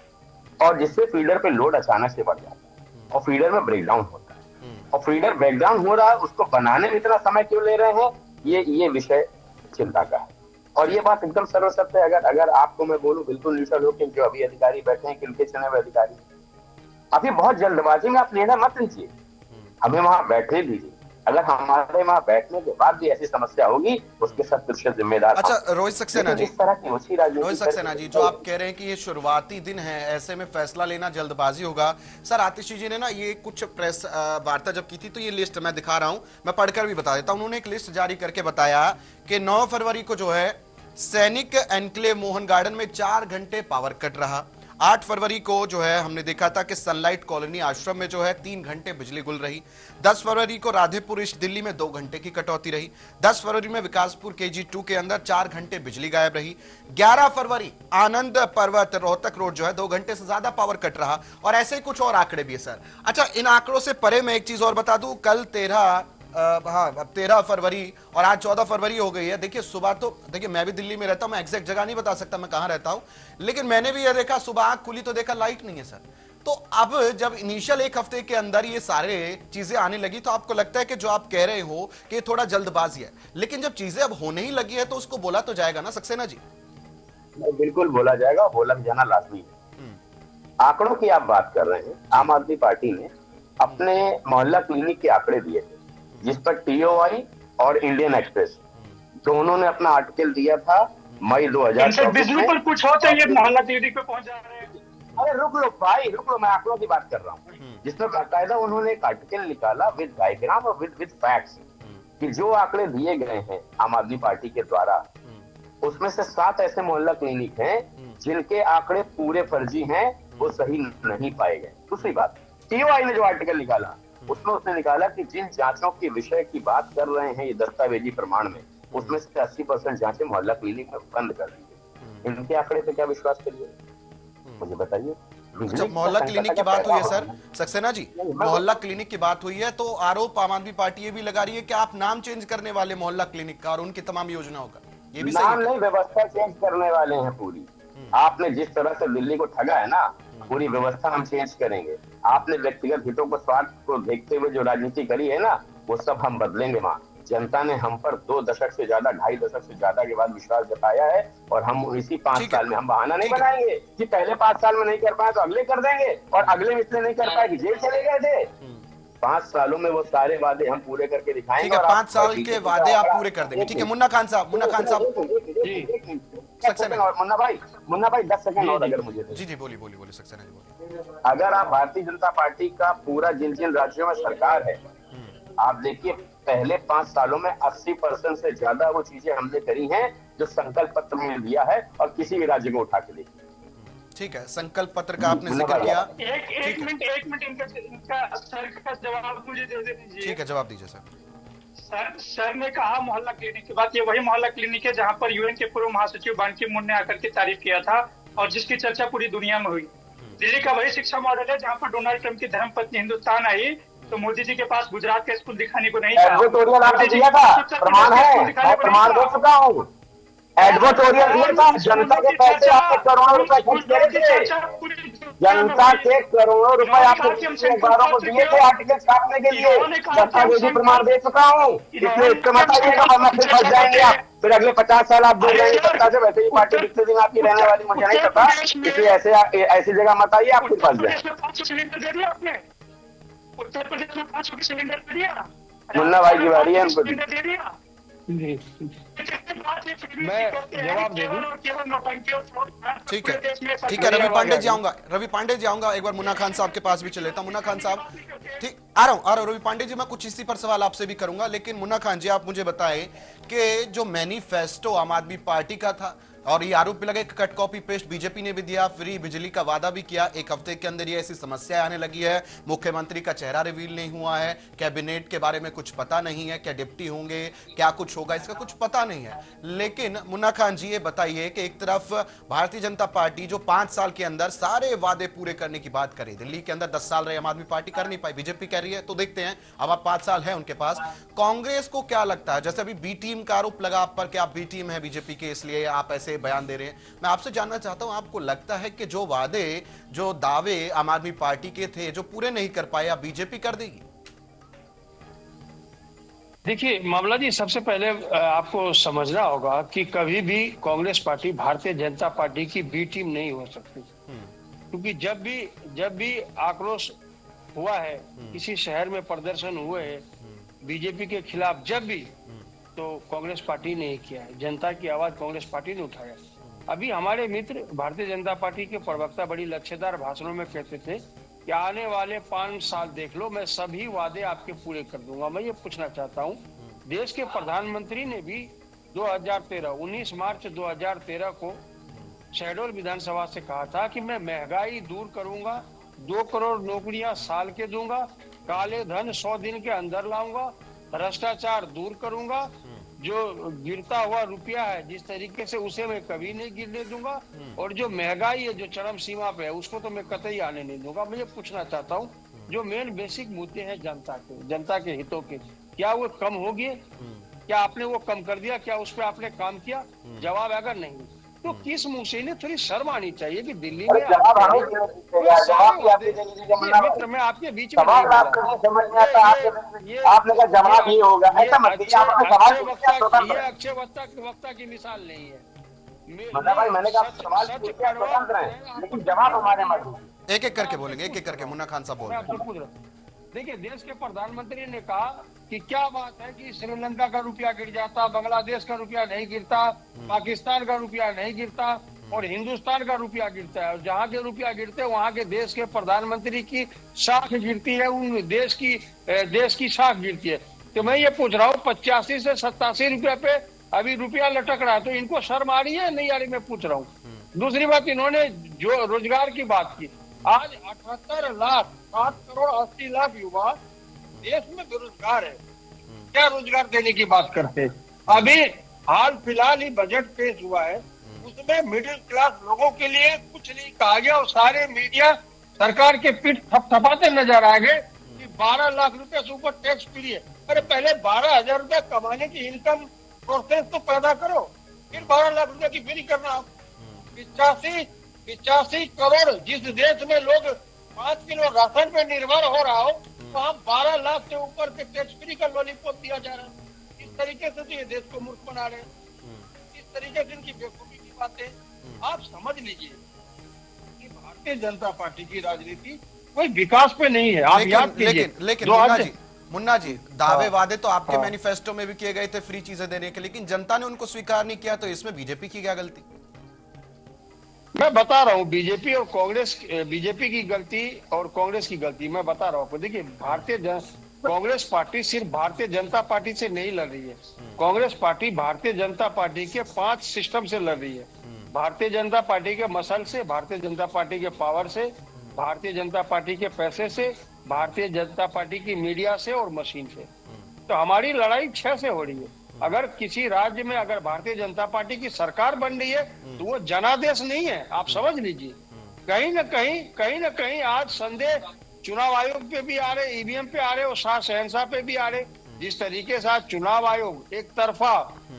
और जिससे फीडर पे लोड अचानक से बढ़ जाता है और फीडर में ब्रेकडाउन होता है। और फीडर ब्रेकडाउन हो रहा है, उसको बनाने में इतना समय क्यों ले रहे हैं, ये विषय चिंता का है। और ये बात एकदम सरल सत्य है। अगर आपको मैं बोलूं बिल्कुल न्यूट्रल होकर, जो अभी अधिकारी बैठे हैं, किनके चुने हुए अधिकारी, अभी बहुत जल्दबाजी में आप निर्णय मत लीजिए, हमें वहां बैठे दीजिए। अगर हमारे वहां बैठने के बाद भी ऐसी समस्या होगी, उसके 100% जिम्मेदार। अच्छा रोहित सक्सेना जी, इस तरह की ओछी राजनीति, रोहित सक्सेना जी, जो आप कह रहे हैं कि ये शुरुआती दिन है, ऐसे में फैसला लेना जल्दबाजी होगा। सर आतिशी जी ने ना ये कुछ प्रेस वार्ता जब की थी, तो ये लिस्ट मैं दिखा रहा हूं, मैं पढ़कर भी बता देता हूं। उन्होंने एक लिस्ट जारी करके बताया कि 9 फरवरी को जो है सैनिक एनक्लेव मोहन गार्डन में 4 घंटे पावर कट रहा। 8 फरवरी को जो है हमने देखा था कि सनलाइट कॉलोनी आश्रम में जो है 3 घंटे बिजली गुल रही। 10 फरवरी को राधेपुर ईस्ट दिल्ली में 2 घंटे की कटौती रही। 10 फरवरी में विकासपुर KG2 के अंदर 4 घंटे बिजली गायब रही। 11 फरवरी आनंद पर्वत रोहतक रोड जो है 2 घंटे से ज्यादा पावर कट रहा। और ऐसे ही कुछ और आंकड़े भी है सर। अच्छा, इन आंकड़ों से परे मैं एक चीज और बता दूं, कल 13 फरवरी और आज 14 फरवरी हो गई है। देखिए सुबह तो, देखिए मैं भी दिल्ली में रहता हूं, मैं एग्जैक्ट जगह नहीं बता सकता मैं कहां रहता हूं, लेकिन मैंने भी यह देखा सुबह आंख खुली तो देखा लाइट नहीं है सर। तो अब जब इनिशियल 1 हफ्ते के अंदर ये सारे चीजें आने लगी, तो आपको लगता है कि जो आप कह रहे हो कि थोड़ा जल्दबाजी है, लेकिन जब चीजें अब होने ही लगी है तो उसको बोला तो जाएगा ना सक्सेना जी? बिल्कुल बोला जाएगा, बोला जाना लाजमी है। आंकड़ों की आप बात कर रहे हैं, आम आदमी पार्टी ने अपने मोहल्ला क्लिनिक के आंकड़े दिए थे, जिस पर TOI और इंडियन एक्सप्रेस दोनों ने अपना आर्टिकल दिया था मई 2024 बिजली पर कुछ हो तो ये मोहल्ला क्लिनिक पे पहुंच जा रहे हैं। अरे रुक लो भाई, रुक लो, मैं आंकड़ों की बात कर रहा हूँ, जिसमें बाकायदा उन्होंने एक आर्टिकल निकाला विद डायग्राम और विद फैक्ट्स, कि जो आंकड़े दिए गए हैं आम आदमी पार्टी के द्वारा, उसमें से 7 ऐसे मोहल्ला क्लिनिक हैं जिनके आंकड़े पूरे फर्जी हैं, वो सही नहीं पाए गए। दूसरी बात, TOI ने जो आर्टिकल निकाला, उसमें उसने निकाला कि जिन जांचों के विषय की बात कर रहे हैं ये दस्तावेजी प्रमाण में, उसमें से 80% जांचें मोहल्ला क्लिनिक में बंद कर दी गई। इनके आंकड़े पे क्या विश्वास करिए, मुझे बताइए। जब मोहल्ला क्लिनिक की बात हुई है सर सक्सेना जी, मोहल्ला क्लिनिक की बात हुई है, तो आरोप आम आदमी पार्टी ये भी लगा रही है कि आप नाम चेंज करने वाले मोहल्ला क्लिनिक का और उनकी तमाम योजनाओं का। ये भी नाम नहीं, व्यवस्था चेंज करने वाले हैं पूरी। आपने जिस तरह से दिल्ली को ठगा है ना, पूरी व्यवस्था हम चेंज करेंगे। आपने व्यक्तिगत हितों को, स्वार्थ को देखते हुए जो राजनीति करी है ना, वो सब हम बदलेंगे। वहाँ जनता ने हम पर 2 दशक से ज्यादा, 2.5 दशक से ज्यादा के बाद विश्वास जताया है, और हम इसी 5 साल में, हम बहाना नहीं बनाएंगे कि पहले 5 साल में नहीं कर पाए तो अगले कर देंगे, और अगले में इसलिए नहीं कर पाए कि जेल चले गए थे। 5 सालों में वो सारे वादे हम पूरे करके दिखाएंगे। 5 साल के वादे आप पूरे कर देंगे। ठीक है मुन्ना खान साहब, मुन्ना भाई 10 सेकंड और अगर मुझे। जी बोलिए सक्सेना जी बोलिए। अगर आप भारतीय जनता पार्टी का पूरा जिन राज्यों में सरकार है, आप देखिए पहले 5 सालों में 80% से ज्यादा वो चीजें हमने करी हैं जो संकल्प पत्र में दिया है, और किसी भी राज्य को उठा के देखिए। ठीक है, संकल्प पत्र का आपने जिक्र किया। एक मिनट इनका सर का जवाब मुझे दे दीजिए। ठीक है, जवाब दीजिए सर। सर ने कहा मोहल्ला क्लिनिक की बात, ये वही मोहल्ला क्लिनिक है जहां पर UN के पूर्व महासचिव बान की मून ने आकर के तारीफ किया था और जिसकी चर्चा पूरी दुनिया में हुई। दिल्ली का वही शिक्षा मॉडल है जहां पर डोनाल्ड ट्रंप की धर्मपत्नी हिंदुस्तान आई तो मोदी जी के पास गुजरात का स्कूल दिखाने को नहीं था। एडवर्टोरियल आपने दिया था, प्रमाण है, मैं प्रमाण दे चुका हूँ। एडवर्टोरियल दिया था, जनता के पैसे आपने करोड़ों रुपए खर्च किए थे, जनता के करोड़ों रुपए आपने अखबारों को दिए थे आर्टिकल छापने के लिए। दस्तावेजी प्रमाण दे चुका हूँ, इसलिए इसको मत आइएगा वरना फिर फंस जाएंगे आप। फिर अगले 50 साल आप बोल रहे हैं सत्ता से, वैसे ही पार्टी कितने दिन आपकी रहने वाली मुझे नहीं पता, इसलिए ऐसी जगह मत आइए, आप फिर फंस जाए। उत्तर प्रदेश में 500 के सिलेंडर दे दिया, मुन्ना भाई की बारी है, उनको सिलेंडर दे दिया। मैं जवाब दे दूं। ठीक है, ठीक है। रवि पांडे जी आऊंगा, रवि पांडे जी आऊंगा, एक बार मुन्ना खान साहब के पास भी चले था। मुन्ना खान साहब, ठीक, आ रहा हूं रवि पांडे जी, मैं कुछ इसी पर सवाल आपसे भी करूंगा, लेकिन मुन्ना खान जी आप मुझे बताएं कि जो मैनिफेस्टो आम आदमी पार्टी का था और ये आरोप भी लगे कि कट कॉपी पेस्ट बीजेपी ने भी दिया, फ्री बिजली का वादा भी किया, एक हफ्ते के अंदर ये ऐसी समस्या आने लगी है, मुख्यमंत्री का चेहरा रिवील नहीं हुआ है, कैबिनेट के बारे में कुछ पता नहीं है, क्या डिप्टी होंगे, क्या कुछ होगा, इसका कुछ पता नहीं है। लेकिन मुन्ना खान जी ये बताइए कि एक तरफ भारतीय जनता पार्टी जो 5 साल के अंदर सारे वादे पूरे करने की बात करे, दिल्ली के अंदर 10 साल रहे आम आदमी पार्टी कर नहीं पाई, बीजेपी कह रही है, तो देखते हैं अब आप 5 साल है उनके पास। कांग्रेस को क्या लगता है, जैसे अभी बी टीम का आरोप लगा आप पर कि आप बी टीम है बीजेपी के, इसलिए आप ऐसे बयान दे रहे हैं। मैं आपसे जानना चाहता हूं, आपको लगता है कि जो वादे, जो दावे आम आदमी पार्टी के थे जो पूरे नहीं कर पाए, आप बीजेपी कर देगी? देखिए मामला जी, सबसे पहले आपको समझना होगा कि कभी भी कांग्रेस पार्टी भारतीय जनता पार्टी की बी टीम नहीं हो सकती, क्योंकि जब भी आक्रोश हुआ है, किसी शहर में प्रदर्शन हुए हैं बीजेपी के खिलाफ, जब भी, तो कांग्रेस पार्टी ने किया है, जनता की आवाज कांग्रेस पार्टी ने उठाया। अभी हमारे मित्र भारतीय जनता पार्टी के प्रवक्ता बड़ी लच्छेदार भाषणों में कहते थे कि आने वाले 5 साल देख लो, मैं सभी वादे आपके पूरे कर दूंगा। मैं ये पूछना चाहता हूँ, देश के प्रधानमंत्री ने भी 19 मार्च 2013 को शहडोल विधानसभा से कहा था कि मैं महंगाई दूर करूंगा, 2 करोड़ नौकरियां साल के दूंगा, काले धन 100 दिन के अंदर लाऊंगा, भ्रष्टाचार दूर करूंगा, जो गिरता हुआ रुपया है जिस तरीके से उसे मैं कभी नहीं गिरने दूंगा, और जो महंगाई है जो चरम सीमा पे है उसको तो मैं कतई आने नहीं दूंगा। मैं ये पूछना चाहता हूँ, जो मेन बेसिक मुद्दे हैं जनता के हितों के, क्या वो कम हो गए? क्या आपने वो कम कर दिया? क्या उस पर आपने काम किया? जवाब अगर नहीं, तो किस मुंह से, इन्हें थोड़ी शर्म आनी चाहिए कि दिल्ली में मित्र, मैं आपके बीच में आपने का जवाब ये होगा, ऐसा मत कीजिए, आपने सवाल ये अक्षय वक्ता की मिसाल नहीं है। मतलब भाई मैंने कहा सवाल स्वतंत्र है, लेकिन जवाब हमारे मत। एक एक करके बोलेंगे, एक एक करके। मुन्ना खान साहब बोल रहे हैं। देखिए, देश के प्रधानमंत्री ने कहा कि क्या बात है कि श्रीलंका का रुपया गिर जाता, बांग्लादेश का रुपया नहीं गिरता, पाकिस्तान का रुपया नहीं गिरता और हिंदुस्तान का रुपया गिरता है, और जहाँ के रुपया गिरते हैं वहाँ के देश के प्रधानमंत्री की शाख गिरती है, उन देश की शाख गिरती है। तो मैं ये पूछ रहा हूँ, 85 से 87 रुपया पे अभी रुपया लटक रहा है, तो इनको शर्म आ रही है नहीं आ रही? मैं पूछ रहा हूँ। दूसरी बात, इन्होंने जो रोजगार की बात की, आज 78 लाख 7 करोड़ 80 लाख युवा देश में बेरोजगार है, क्या रोजगार देने की बात करते हैं? अभी हाल फिलहाल ही बजट पेश हुआ है, उसमें मिडिल क्लास लोगों के लिए कुछ नहीं कहा गया, और सारे मीडिया सरकार के पीठ थपथपाते नजर आ गए कि 12 लाख रुपए से ऊपर टैक्स फ्री है। अरे पहले 12,000 रुपए कमाने की इनकम सोर्सेस तो पैदा करो, फिर 12 लाख रुपए की फ्री करना। 85 करोड़, जिस देश में लोग 5 किलो राशन पे निर्भर हो रहा हो, वहाँ 12 लाख से ऊपर के टैक्स फ्री का लॉलीपॉप दिया जा रहा है। इस तरीके से तो ये देश को मूर्ख बना रहे हैं, इस तरीके से इनकी बेवकूफी की बातें। आप समझ लीजिए कि भारतीय जनता पार्टी की राजनीति कोई विकास पे नहीं है। आप याद कीजिए, लेकिन मुन्ना जी, दावे वादे तो आपके मैनिफेस्टो में भी किए गए थे फ्री चीजें देने के, लेकिन जनता ने उनको स्वीकार नहीं किया, तो इसमें बीजेपी की क्या गलती? मैं बता रहा हूँ, बीजेपी की गलती और कांग्रेस की गलती मैं बता रहा हूँ। देखिए, कांग्रेस पार्टी सिर्फ भारतीय जनता पार्टी से नहीं लड़ रही है, कांग्रेस पार्टी भारतीय जनता पार्टी के 5 सिस्टम से लड़ रही है। भारतीय जनता पार्टी के मसल से, भारतीय जनता पार्टी के पावर से, भारतीय जनता पार्टी के पैसे से, भारतीय जनता पार्टी की मीडिया से और मशीन से। तो हमारी लड़ाई 6 से हो रही है। अगर किसी राज्य में अगर भारतीय जनता पार्टी की सरकार बन रही है तो वो जनादेश नहीं है, आप समझ लीजिए। कहीं न कहीं आज संदेह चुनाव आयोग पे भी आ रहे, ईवीएम पे आ रहे और शाह शहनशाह पे भी आ रहे। जिस तरीके से आज चुनाव आयोग एक तरफा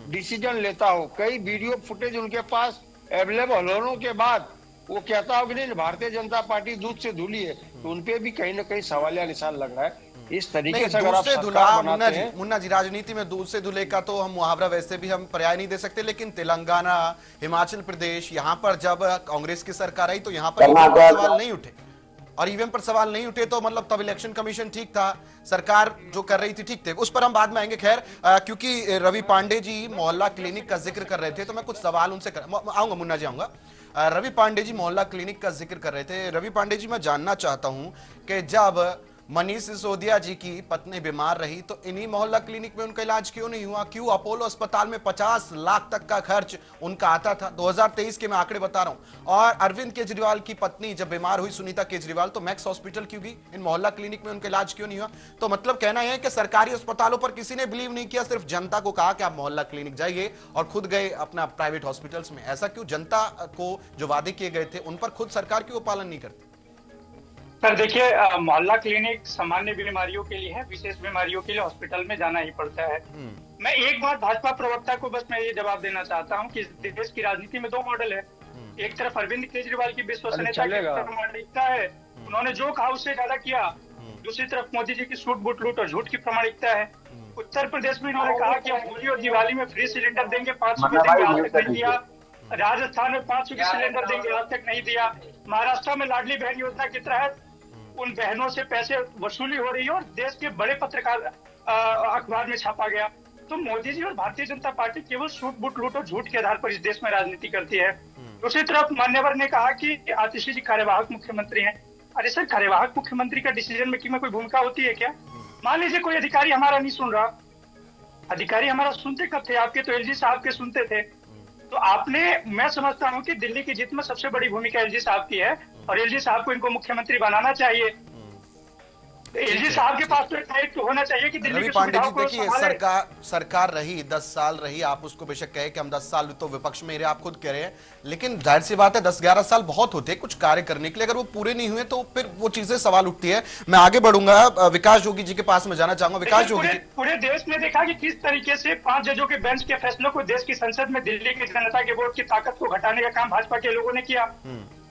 डिसीजन लेता हो, कई वीडियो फुटेज उनके पास अवेलेबल होने के बाद वो कहता हो कि नहीं भारतीय जनता पार्टी दूध से धुली है, तो उनपे भी कहीं न कहीं सवालिया निशान लग रहा है। इस तरीके से अगर आप सरकार बनाते हैं, मुन्ना जी, राजनीति में दूध से धुले का तो हम मुहावरा वैसे भी हम पर्याय नहीं दे सकते, लेकिन तेलंगाना, हिमाचल प्रदेश, यहाँ पर जब कांग्रेस की सरकार आई तो यहाँ पर सवाल नहीं उठे। और ईवीएम पर सवाल नहीं उठे तो मतलब तब इलेक्शन कमीशन ठीक था, सरकार जो कर रही थी ठीक थे, उस पर हम बाद में आएंगे। खैर क्योंकि रवि पांडे जी मोहल्ला क्लिनिक का जिक्र कर रहे थे तो मैं कुछ सवाल उनसे आऊंगा, मुन्ना जी आऊंगा। रवि पांडे जी मोहल्ला क्लिनिक का जिक्र कर रहे थे। रवि पांडे जी, मैं जानना चाहता हूं कि जब मनीष सिसोदिया जी की पत्नी बीमार रही तो इन्हीं मोहल्ला क्लिनिक में उनका इलाज क्यों नहीं हुआ? क्यों अपोलो अस्पताल में 50 लाख तक का खर्च उनका आता था? 2023 के मैं आंकड़े बता रहा हूं। और अरविंद केजरीवाल की पत्नी जब बीमार हुई, सुनीता केजरीवाल, तो मैक्स हॉस्पिटल क्यों गई? इन मोहल्ला क्लिनिक में उनका इलाज क्यों नहीं हुआ? तो मतलब कहना यह है कि सरकारी अस्पतालों पर किसी ने बिलीव नहीं किया, सिर्फ जनता को कहा कि आप मोहल्ला क्लिनिक जाइए और खुद गए अपना प्राइवेट हॉस्पिटल्स में। ऐसा क्यों? जनता को जो वादे किए गए थे उन पर खुद सरकार क्यों पालन नहीं करती? सर देखिए, मोहल्ला क्लिनिक सामान्य बीमारियों के लिए है, विशेष बीमारियों के लिए हॉस्पिटल में जाना ही पड़ता है। मैं एक बात भाजपा प्रवक्ता को बस मैं ये जवाब देना चाहता हूँ कि देश की राजनीति में दो मॉडल है। एक तरफ अरविंद केजरीवाल की विश्वसनीयता की प्रामाणिकता है, उन्होंने जो कहा उससे ज्यादा किया। दूसरी तरफ मोदी जी की सूट बूट लूट और झूठ की प्रामाणिकता है। उत्तर प्रदेश में इन्होंने कहा कि होली और दिवाली में फ्री सिलेंडर देंगे, 500 देंगे, आज तक नहीं दिया। राजस्थान में 500 के सिलेंडर देंगे, आज तक नहीं दिया। महाराष्ट्र में लाडली बहन योजना के तहत उन बहनों से पैसे वसूली हो रही है और देश के बड़े पत्रकार अखबार में छापा गया। तो मोदी जी और भारतीय जनता पार्टी केवल सूट बूट लूट और झूठ के आधार पर इस देश में राजनीति करती है। दूसरी तरफ मान्यवर ने कहा कि आतिशी जी कार्यवाहक मुख्यमंत्री हैं। अरे सर, कार्यवाहक मुख्यमंत्री का डिसीजन मेकिंग में कोई भूमिका होती है क्या? मान लीजिए कोई अधिकारी हमारा नहीं सुन रहा, अधिकारी हमारा सुनते कब थे? आपके तो एलजी साहब के सुनते थे। तो आपने, मैं समझता हूं कि दिल्ली की जीत में सबसे बड़ी भूमिका एलजी साहब की है और एलजी साहब को इनको मुख्यमंत्री बनाना चाहिए। एलजी साहब के पास तो एक दायित्व होना चाहिए कि दिल्ली की सुविधाओं को देखिए, सरकार रही 10 साल रही, आप उसको बेशक कहे कि हम 10 साल तो विपक्ष में रहे, आप खुद कह रहे हैं, लेकिन जाहिर सी बात है 10-11 साल बहुत होते हैं कुछ कार्य करने के लिए। अगर वो पूरे नहीं हुए तो फिर वो चीजें सवाल उठती है। मैं आगे बढ़ूंगा, विकास जोगी जी के पास में जाना चाहूंगा। विकास जोगी जी, पूरे देश ने देखा कि किस तरीके से 5 जजों के बेंच के फैसलों को देश की संसद में दिल्ली की जनता के वोट की ताकत को घटाने का काम भाजपा के लोगों ने किया।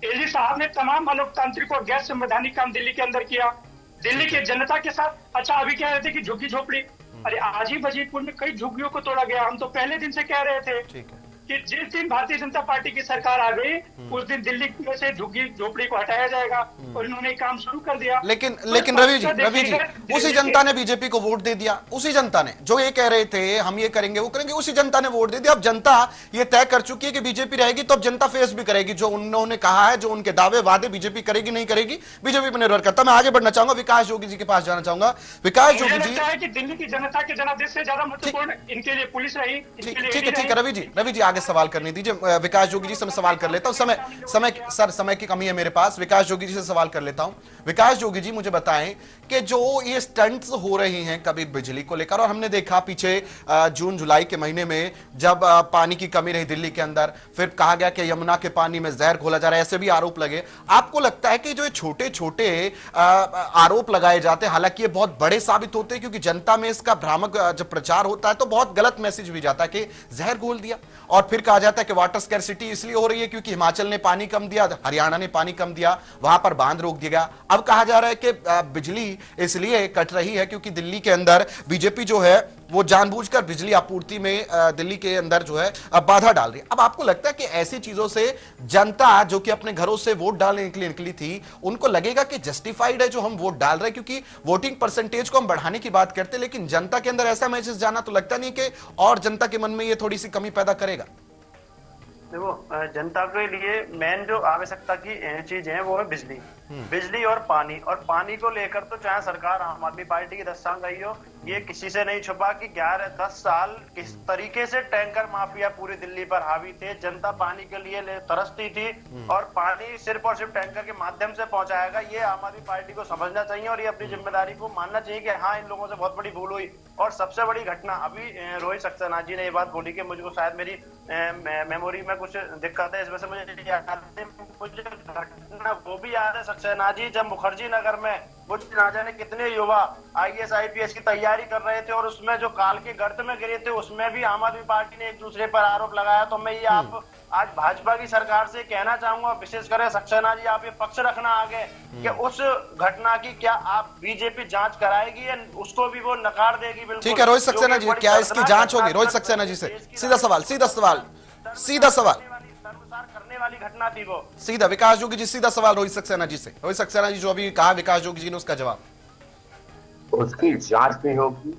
एलजी साहब ने तमाम अलोकतांत्रिक और गैर संवैधानिक काम दिल्ली के अंदर किया, दिल्ली के जनता के साथ। अच्छा, अभी कह रहे थे कि झुग्गी झोपड़ी, अरे आज ही वजीरपुर में कई झुग्गियों को तोड़ा गया। हम तो पहले दिन से कह रहे थे कि जिस दिन भारतीय जनता पार्टी की सरकार आ गई उस दिन दिल्ली में से झुग्गी झोपड़ी को हटाया जाएगा और इन्होंने काम शुरू कर दिया। लेकिन रवि जी, उसी जनता ने बीजेपी को वोट दे दिया। उसी जनता ने जो ये कह रहे थे हम ये करेंगे वो करेंगे, उसी जनता ने वोट दे दिया। अब जनता ये तय कर चुकी है कि बीजेपी रहेगी, तो अब जनता फेस भी करेगी जो उन्होंने कहा है, जो उनके दावे वादे बीजेपी करेगी नहीं करेगी, बीजेपी पर निर्भर करता। मैं आगे बढ़ना चाहूंगा, विकास जोगी जी के पास जाना चाहूंगा। विकास जोगी जी, है कि दिल्ली की जनता के जनादेश से ज्यादा महत्वपूर्ण इनके लिए पुलिस रही। ठीक है रवि जी आगे सवाल करने दीजिए। विकास जोगी जी से मैं सवाल कर लेता हूं, समय की कमी है मेरे पास। विकास जोगी जी से सवाल कर लेता हूं। विकास जोगी जी, मुझे बताएं कि जो ये स्टंट्स हो रही हैं कभी बिजली को लेकर, और हमने देखा पीछे जून जुलाई के महीने में जब पानी की कमी रही दिल्ली के अंदर, फिर कहा गया कि यमुना के पानी में जहर घोला जा रहा है, ऐसे भी आरोप लगे। आपको लगता है कि जो छोटे छोटे आरोप लगाए जाते हैं, हालांकि ये बहुत बड़े साबित होते हैं क्योंकि जनता में इसका भ्रामक जब प्रचार होता है तो बहुत गलत मैसेज भी जाता है कि जहर घोल दिया, और फिर कहा जाता है कि वाटर स्कैरसिटी इसलिए हो रही है क्योंकि हिमाचल ने पानी कम दिया, हरियाणा ने पानी कम दिया, वहां पर बांध रोक दिया गया। अब कहा जा रहा है कि बिजली इसलिए कट रही है क्योंकि दिल्ली के अंदर बीजेपी जो है वो जानबूझकर बिजली आपूर्ति में दिल्ली के अंदर जो है बाधा डाल रही है। अब आपको लगता है कि ऐसी चीजों से जनता जो कि अपने घरों से वोट डालने के लिए निकली थी, उनको लगेगा कि जस्टिफाइड है जो हम वोट डाल रहे हैं, क्योंकि वोटिंग परसेंटेज को हम बढ़ाने की बात करते हैं, लेकिन जनता के अंदर ऐसा मैसेज जाना तो लगता नहीं कि और जनता के मन में ये थोड़ी सी कमी पैदा करेगा। देखो, जनता के लिए मेन जो आवश्यकता की चीज है वो है बिजली और पानी को लेकर तो चाहे सरकार आम आदमी पार्टी की 10 साल रही हो, ये किसी से नहीं छुपा कि 10 साल किस तरीके से टैंकर माफिया पूरी दिल्ली पर हावी थे। जनता पानी के लिए तरसती थी और पानी सिर्फ और सिर्फ टैंकर के माध्यम से पहुंचाएगा, ये आम आदमी पार्टी को समझना चाहिए और ये अपनी जिम्मेदारी को मानना चाहिए कि हाँ, इन लोगों से बहुत बड़ी भूल हुई। और सबसे बड़ी घटना, अभी रोहित सक्सेना जी ने ये बात बोली कि मुझको शायद मेरी मेमोरी में कुछ दिक्कत है, इस वजह से मुझे घटना वो भी याद है सक्सेना जी, जब मुखर्जी नगर में वो ना जाने कितने युवा IAS IPS की तैयारी कर रहे थे और उसमें जो काल के गर्त में गिरे थे, उसमें भी आम आदमी पार्टी ने एक दूसरे पर आरोप लगाया। तो मैं ये आप आज भाजपा की सरकार से कहना चाहूंगा, विशेषकर सक्सेना जी, आप ये पक्ष रखना आगे कि उस घटना की क्या आप बीजेपी जांच कराएगी या उसको भी वो नकार देगी? बिल्कुल ठीक है रोहित सक्सेना जी, क्या इसकी जांच होगी? रोहित सक्सेना जी से सीधा सवाल करने वाली वाली घटना थी वो। सीधा विकास जोगी जी, सीधा सवाल रोहित सक्सेना जी से। रोहित सक्सेना जी जो अभी कहा विकास जोगी जी ने, उसका जवाब। उसकी जांच भी होगी,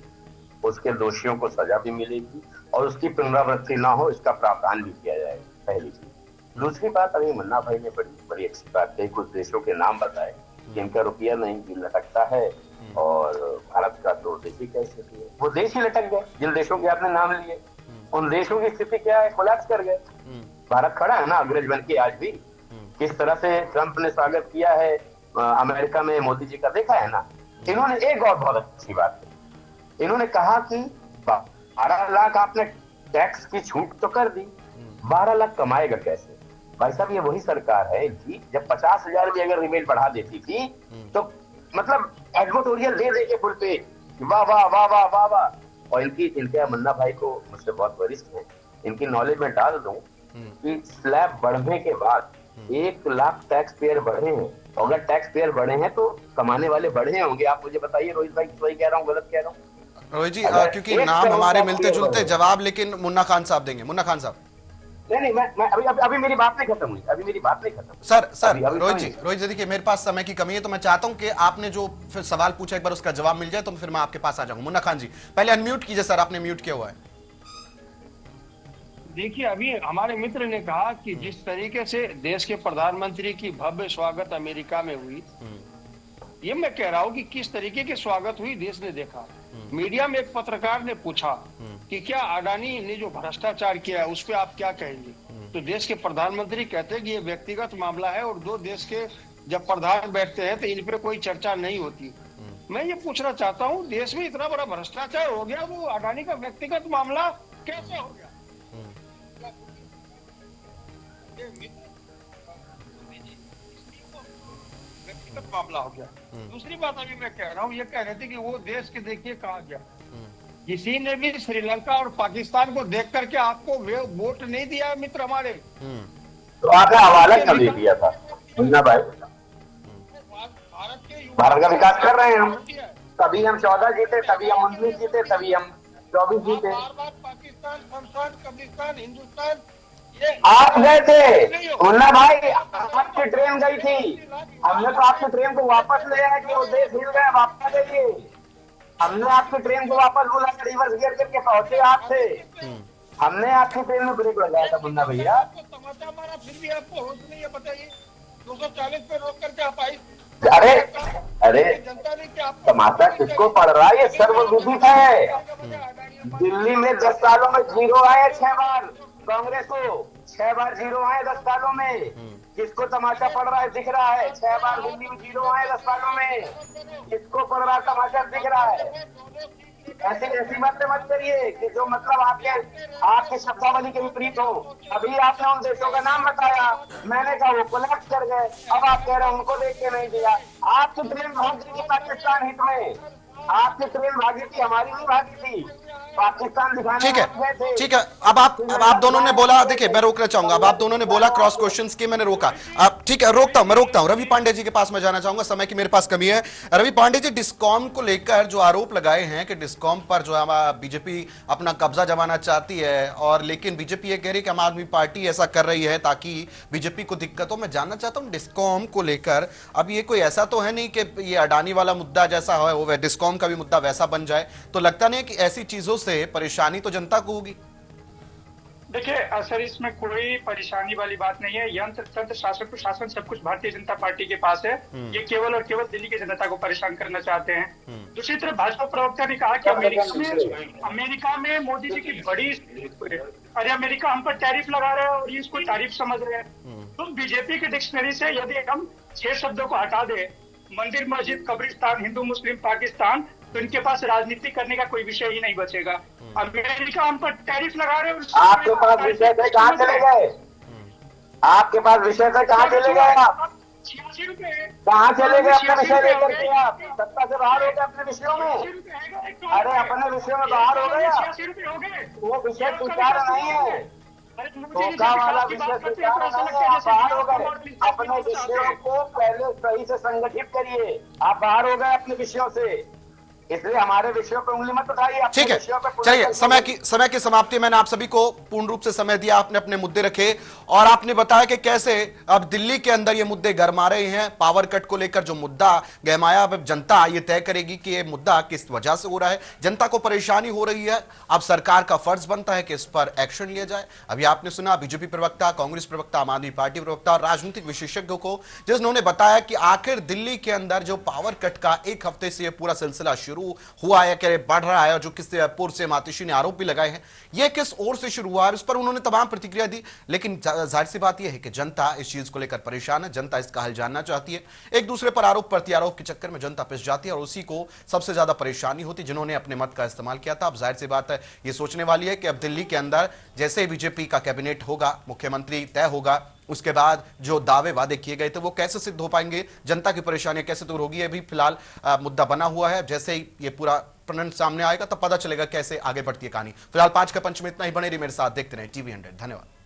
उसके दोषियों को सजा भी मिलेगी और उसकी पुनरावृत्ति ना हो इसका प्रावधान भी किया जाएगा, पहली चीज। दूसरी बात, अभी मुन्ना भाई ने बड़ी बड़ी अच्छी बात कही, कुछ देशों के नाम बताए कि इनका रुपया नहीं लटकता है और भारत का तो देखिए क्या स्थिति है। वो देश ही लटक गए जिन देशों के आपने नाम लिए। उन देशों की स्थिति क्या है, कोलैप्स कर गए। भारत खड़ा है ना अग्रज बन के आज भी। किस तरह से ट्रंप ने स्वागत किया है अमेरिका में मोदी जी का, देखा है ना। इन्होंने एक और बहुत अच्छी बात की, इन्होंने कहा कि 12 लाख आपने टैक्स की छूट तो कर दी, 12 लाख कमाएगा कैसे? भाई साहब ये वही सरकार है इनकी, जब 50,000 भी अगर रिबेट बढ़ा देती थी तो मतलब एडवर्टोरियल दे दे के फुल पे वाह वाह वाह वाह वाह वाह। और इनके मुन्ना भाई को मुझसे बहुत वरिष्ठ है, इनकी नॉलेज में डाल दूं कि स्लैब बढ़ने के बाद 1 लाख टैक्स पेयर बढ़े हैं। अगर टैक्स पेयर बढ़े हैं तो कमाने वाले बढ़े होंगे। आप मुझे बताइए रोहित भाई, सही कह रहा हूँ गलत कह रहा हूँ? रोहित जी क्योंकि नाम हमारे मिलते जुलते, जवाब लेकिन मुन्ना खान साहब देंगे। मुन्ना खान साहब। नहीं मैं अभी मेरी बात नहीं खत्म हुई, अभी मेरी बात नहीं खत्म। सर रोहित जी देखिए मेरे पास समय की कमी है, तो मैं चाहता हूं कि आपने जो फिर सवाल पूछा एक बार उसका जवाब मिल जाए तो फिर मैं आपके पास आ जाऊंगा। मुन्ना खान जी पहले अनम्यूट कीजिए सर, आपने म्यूट किया हुआ है। देखिए, अभी हमारे मित्र ने कहा कि जिस तरीके से देश के प्रधानमंत्री की भव्य स्वागत अमेरिका में हुई, ये मैं कह रहा हूँ कि किस तरीके की स्वागत हुई देश ने देखा। मीडिया में एक पत्रकार ने पूछा कि क्या अडानी ने जो भ्रष्टाचार किया है उस पर आप क्या कहेंगे, तो देश के प्रधानमंत्री कहते हैं कि ये व्यक्तिगत मामला है और दो देश के जब प्रधान बैठते हैं तो इन पर कोई चर्चा नहीं होती। मैं ये पूछना चाहता हूँ, देश में इतना बड़ा भ्रष्टाचार हो गया, वो अडानी का व्यक्तिगत मामला कैसे हो गया? व्यक्तिगत मामला हो गया। दूसरी बात अभी मैं कह रहा हूँ, ये कह रहे थे कि वो देश के देखिए कहाँ गया। किसी ने भी श्रीलंका और पाकिस्तान को देख करके आपको वोट नहीं दिया मित्र हमारे। तो आपने हवाला क्यों दे दिया था मुन्ना भाई? भारत का विकास कर रहे हैं हम, तभी हम 14 जीते, तभी हम 19 जीते, तभी हम 24 जीते। कब्रिस्तान हिंदुस्तान आप गए थे मुन्ना भाई, आपकी ट्रेन गई थी, हमने तो आपकी ट्रेन को वापस ले आया कि वो देश हिल गए, वापस ले लिए। हमने आपकी ट्रेन को वापस बुला कर रिवर्स गियर करके पहुंचे आप थे। हमने आपकी ट्रेन में ब्रेक लगाया था मुन्ना भैया। तमाचा मारा फिर भी आपको होश नहीं है, बताइए 240 पे रोक करके आप आई। अरे जनता ने क्या तमाशा किसको पड़ रहा है? ये सर्वविदित है। दिल्ली में 10 सालों में 0 आए 6 बार, कांग्रेस को 6 बार 0 आए 10 सालों में। किसको तमाशा पड़ रहा है? दिख रहा है 6 बार दिल्ली में 0 आए 10 सालों में। किसको पड़ रहा है तमाशा? दिख रहा है। ऐसी बातें मत करिए कि जो मतलब आपके शब्दावली के विपरीत हो। अभी आपने उन देशों का नाम बताया, मैंने कहा वो कोलैप्स कर गए, अब आप कह रहे हैं उनको देख के नहीं दिया। आपकी ट्रेन भाग गई पाकिस्तान हित में, आपकी ट्रेन भागी थी, हमारी नहीं भागी थी। पाकिस्तान दिखाने ठीक है। अब आप दोनों ने बोला, देखिए मैं रोकना चाहूंगा, अब आप दोनों ने बोला क्रॉस क्वेश्चंस की, मैंने रोका। अब ठीक है, मैं रोकता हूं। रवि पांडे जी के पास मैं जाना चाहूंगा, समय की मेरे पास कमी है। रवि पांडे जी, डिस्कॉम को लेकर जो आरोप लगाए हैं कि डिस्कॉम पर जो है बीजेपी अपना कब्जा जमाना चाहती है, और लेकिन बीजेपी ये कह रही है कि आम आदमी पार्टी ऐसा कर रही है ताकि बीजेपी को दिक्कत हो। मैं जानना चाहता हूं डिस्कॉम को लेकर, अब ये कोई ऐसा तो है नहीं कि ये अडानी वाला मुद्दा जैसा है वो डिस्कॉम का भी मुद्दा वैसा बन जाए, तो लगता नहीं कि ऐसी चीजों से परेशानी तो जनता को होगी। देखिए सर, इसमें कोई परेशानी वाली बात नहीं है। यंत्र तंत्र शासन प्रशासन सब कुछ भारतीय जनता पार्टी के पास है। ये केवल और केवल दिल्ली की जनता को परेशान करना चाहते हैं। दूसरी तरफ भाजपा प्रवक्ता ने कहा कि अमेरिका में मोदी जी की बड़ी, अरे अमेरिका हम पर टैरिफ लगा रहे हैं और इसको तारीफ समझ रहे हैं। तो बीजेपी के डिक्शनरी से यदि हम 6 शब्दों को हटा दे, मंदिर मस्जिद कब्रिस्तान हिंदू मुस्लिम पाकिस्तान, तो इनके पास राजनीति करने का कोई विषय ही नहीं बचेगा। अमेरिका हम पर टैरिफ लगा रहे हैं। आपके पास विषय से कहाँ चले गए? आपके पास विषय से कहाँ चले गए? आप 86 रुपए कहाँ चले गए? अपने विषय लेकर के आप सत्ता से बाहर हो गए अपने विषयों में। अरे अपने विषयों में बाहर हो गए, 86 रुपए हो गए। वो विषय स्वीकार नहीं है, धोखा वाला विषय स्वीकार नहीं है। आप बाहर हो गए अपने विषयों को, पहले सही से संगठित करिए। आप बाहर हो गए अपने विषयों से। इसलिए हमारे विषयों पर उंगली मत उठाइए। ठीक है, चलिए समय की समाप्ति। मैंने आप सभी को पूर्ण रूप से समय दिया, आपने अपने मुद्दे रखे और आपने बताया कि कैसे अब दिल्ली के अंदर ये मुद्दे गरमा रहे हैं। पावर कट को लेकर जो मुद्दा गहमाया, अब जनता ये तय करेगी कि ये मुद्दा किस वजह से हो रहा है। जनता को परेशानी हो रही है, अब सरकार का फर्ज बनता है कि इस पर एक्शन लिया जाए। अभी आपने सुना बीजेपी प्रवक्ता, कांग्रेस प्रवक्ता, आम आदमी पार्टी प्रवक्ता और राजनीतिक विशेषज्ञों को, जिन्होंने बताया कि आखिर दिल्ली के अंदर जो पावर कट का एक हफ्ते से पूरा सिलसिला शुरू हुआ है, क्या बढ़ रहा है, और जो किस पूर्व से मातोश्री ने आरोप भी लगाए हैं, यह किस ओर से शुरू हुआ है, इस पर उन्होंने तमाम प्रतिक्रिया दी। लेकिन जाहिर सी बात यह है कि जनता इस चीज को लेकर परेशान है, जनता इसका हल जानना चाहती है। एक दूसरे पर आरोप प्रत्यारोप के चक्कर में जनता पिस जाती है और उसी को सबसे ज्यादा परेशानी होती, जिन्होंने अपने मत का इस्तेमाल किया था। अब जाहिर सी बात है यह सोचने वाली है कि अब दिल्ली के अंदर जैसे बीजेपी का कैबिनेट होगा, मुख्यमंत्री तय होगा, उसके बाद जो दावे वादे किए गए थे वो कैसे सिद्ध हो पाएंगे, जनता की परेशानियां कैसे दूर होगी, ये भी फिलहाल मुद्दा बना हुआ है। जैसे ही ये पूरा प्रणन सामने आएगा तब पता चलेगा कैसे आगे बढ़ती है कहानी। फिलहाल 5 का पंच में इतना ही। बने रहिए मेरे साथ, देखते रहे TV 100। धन्यवाद।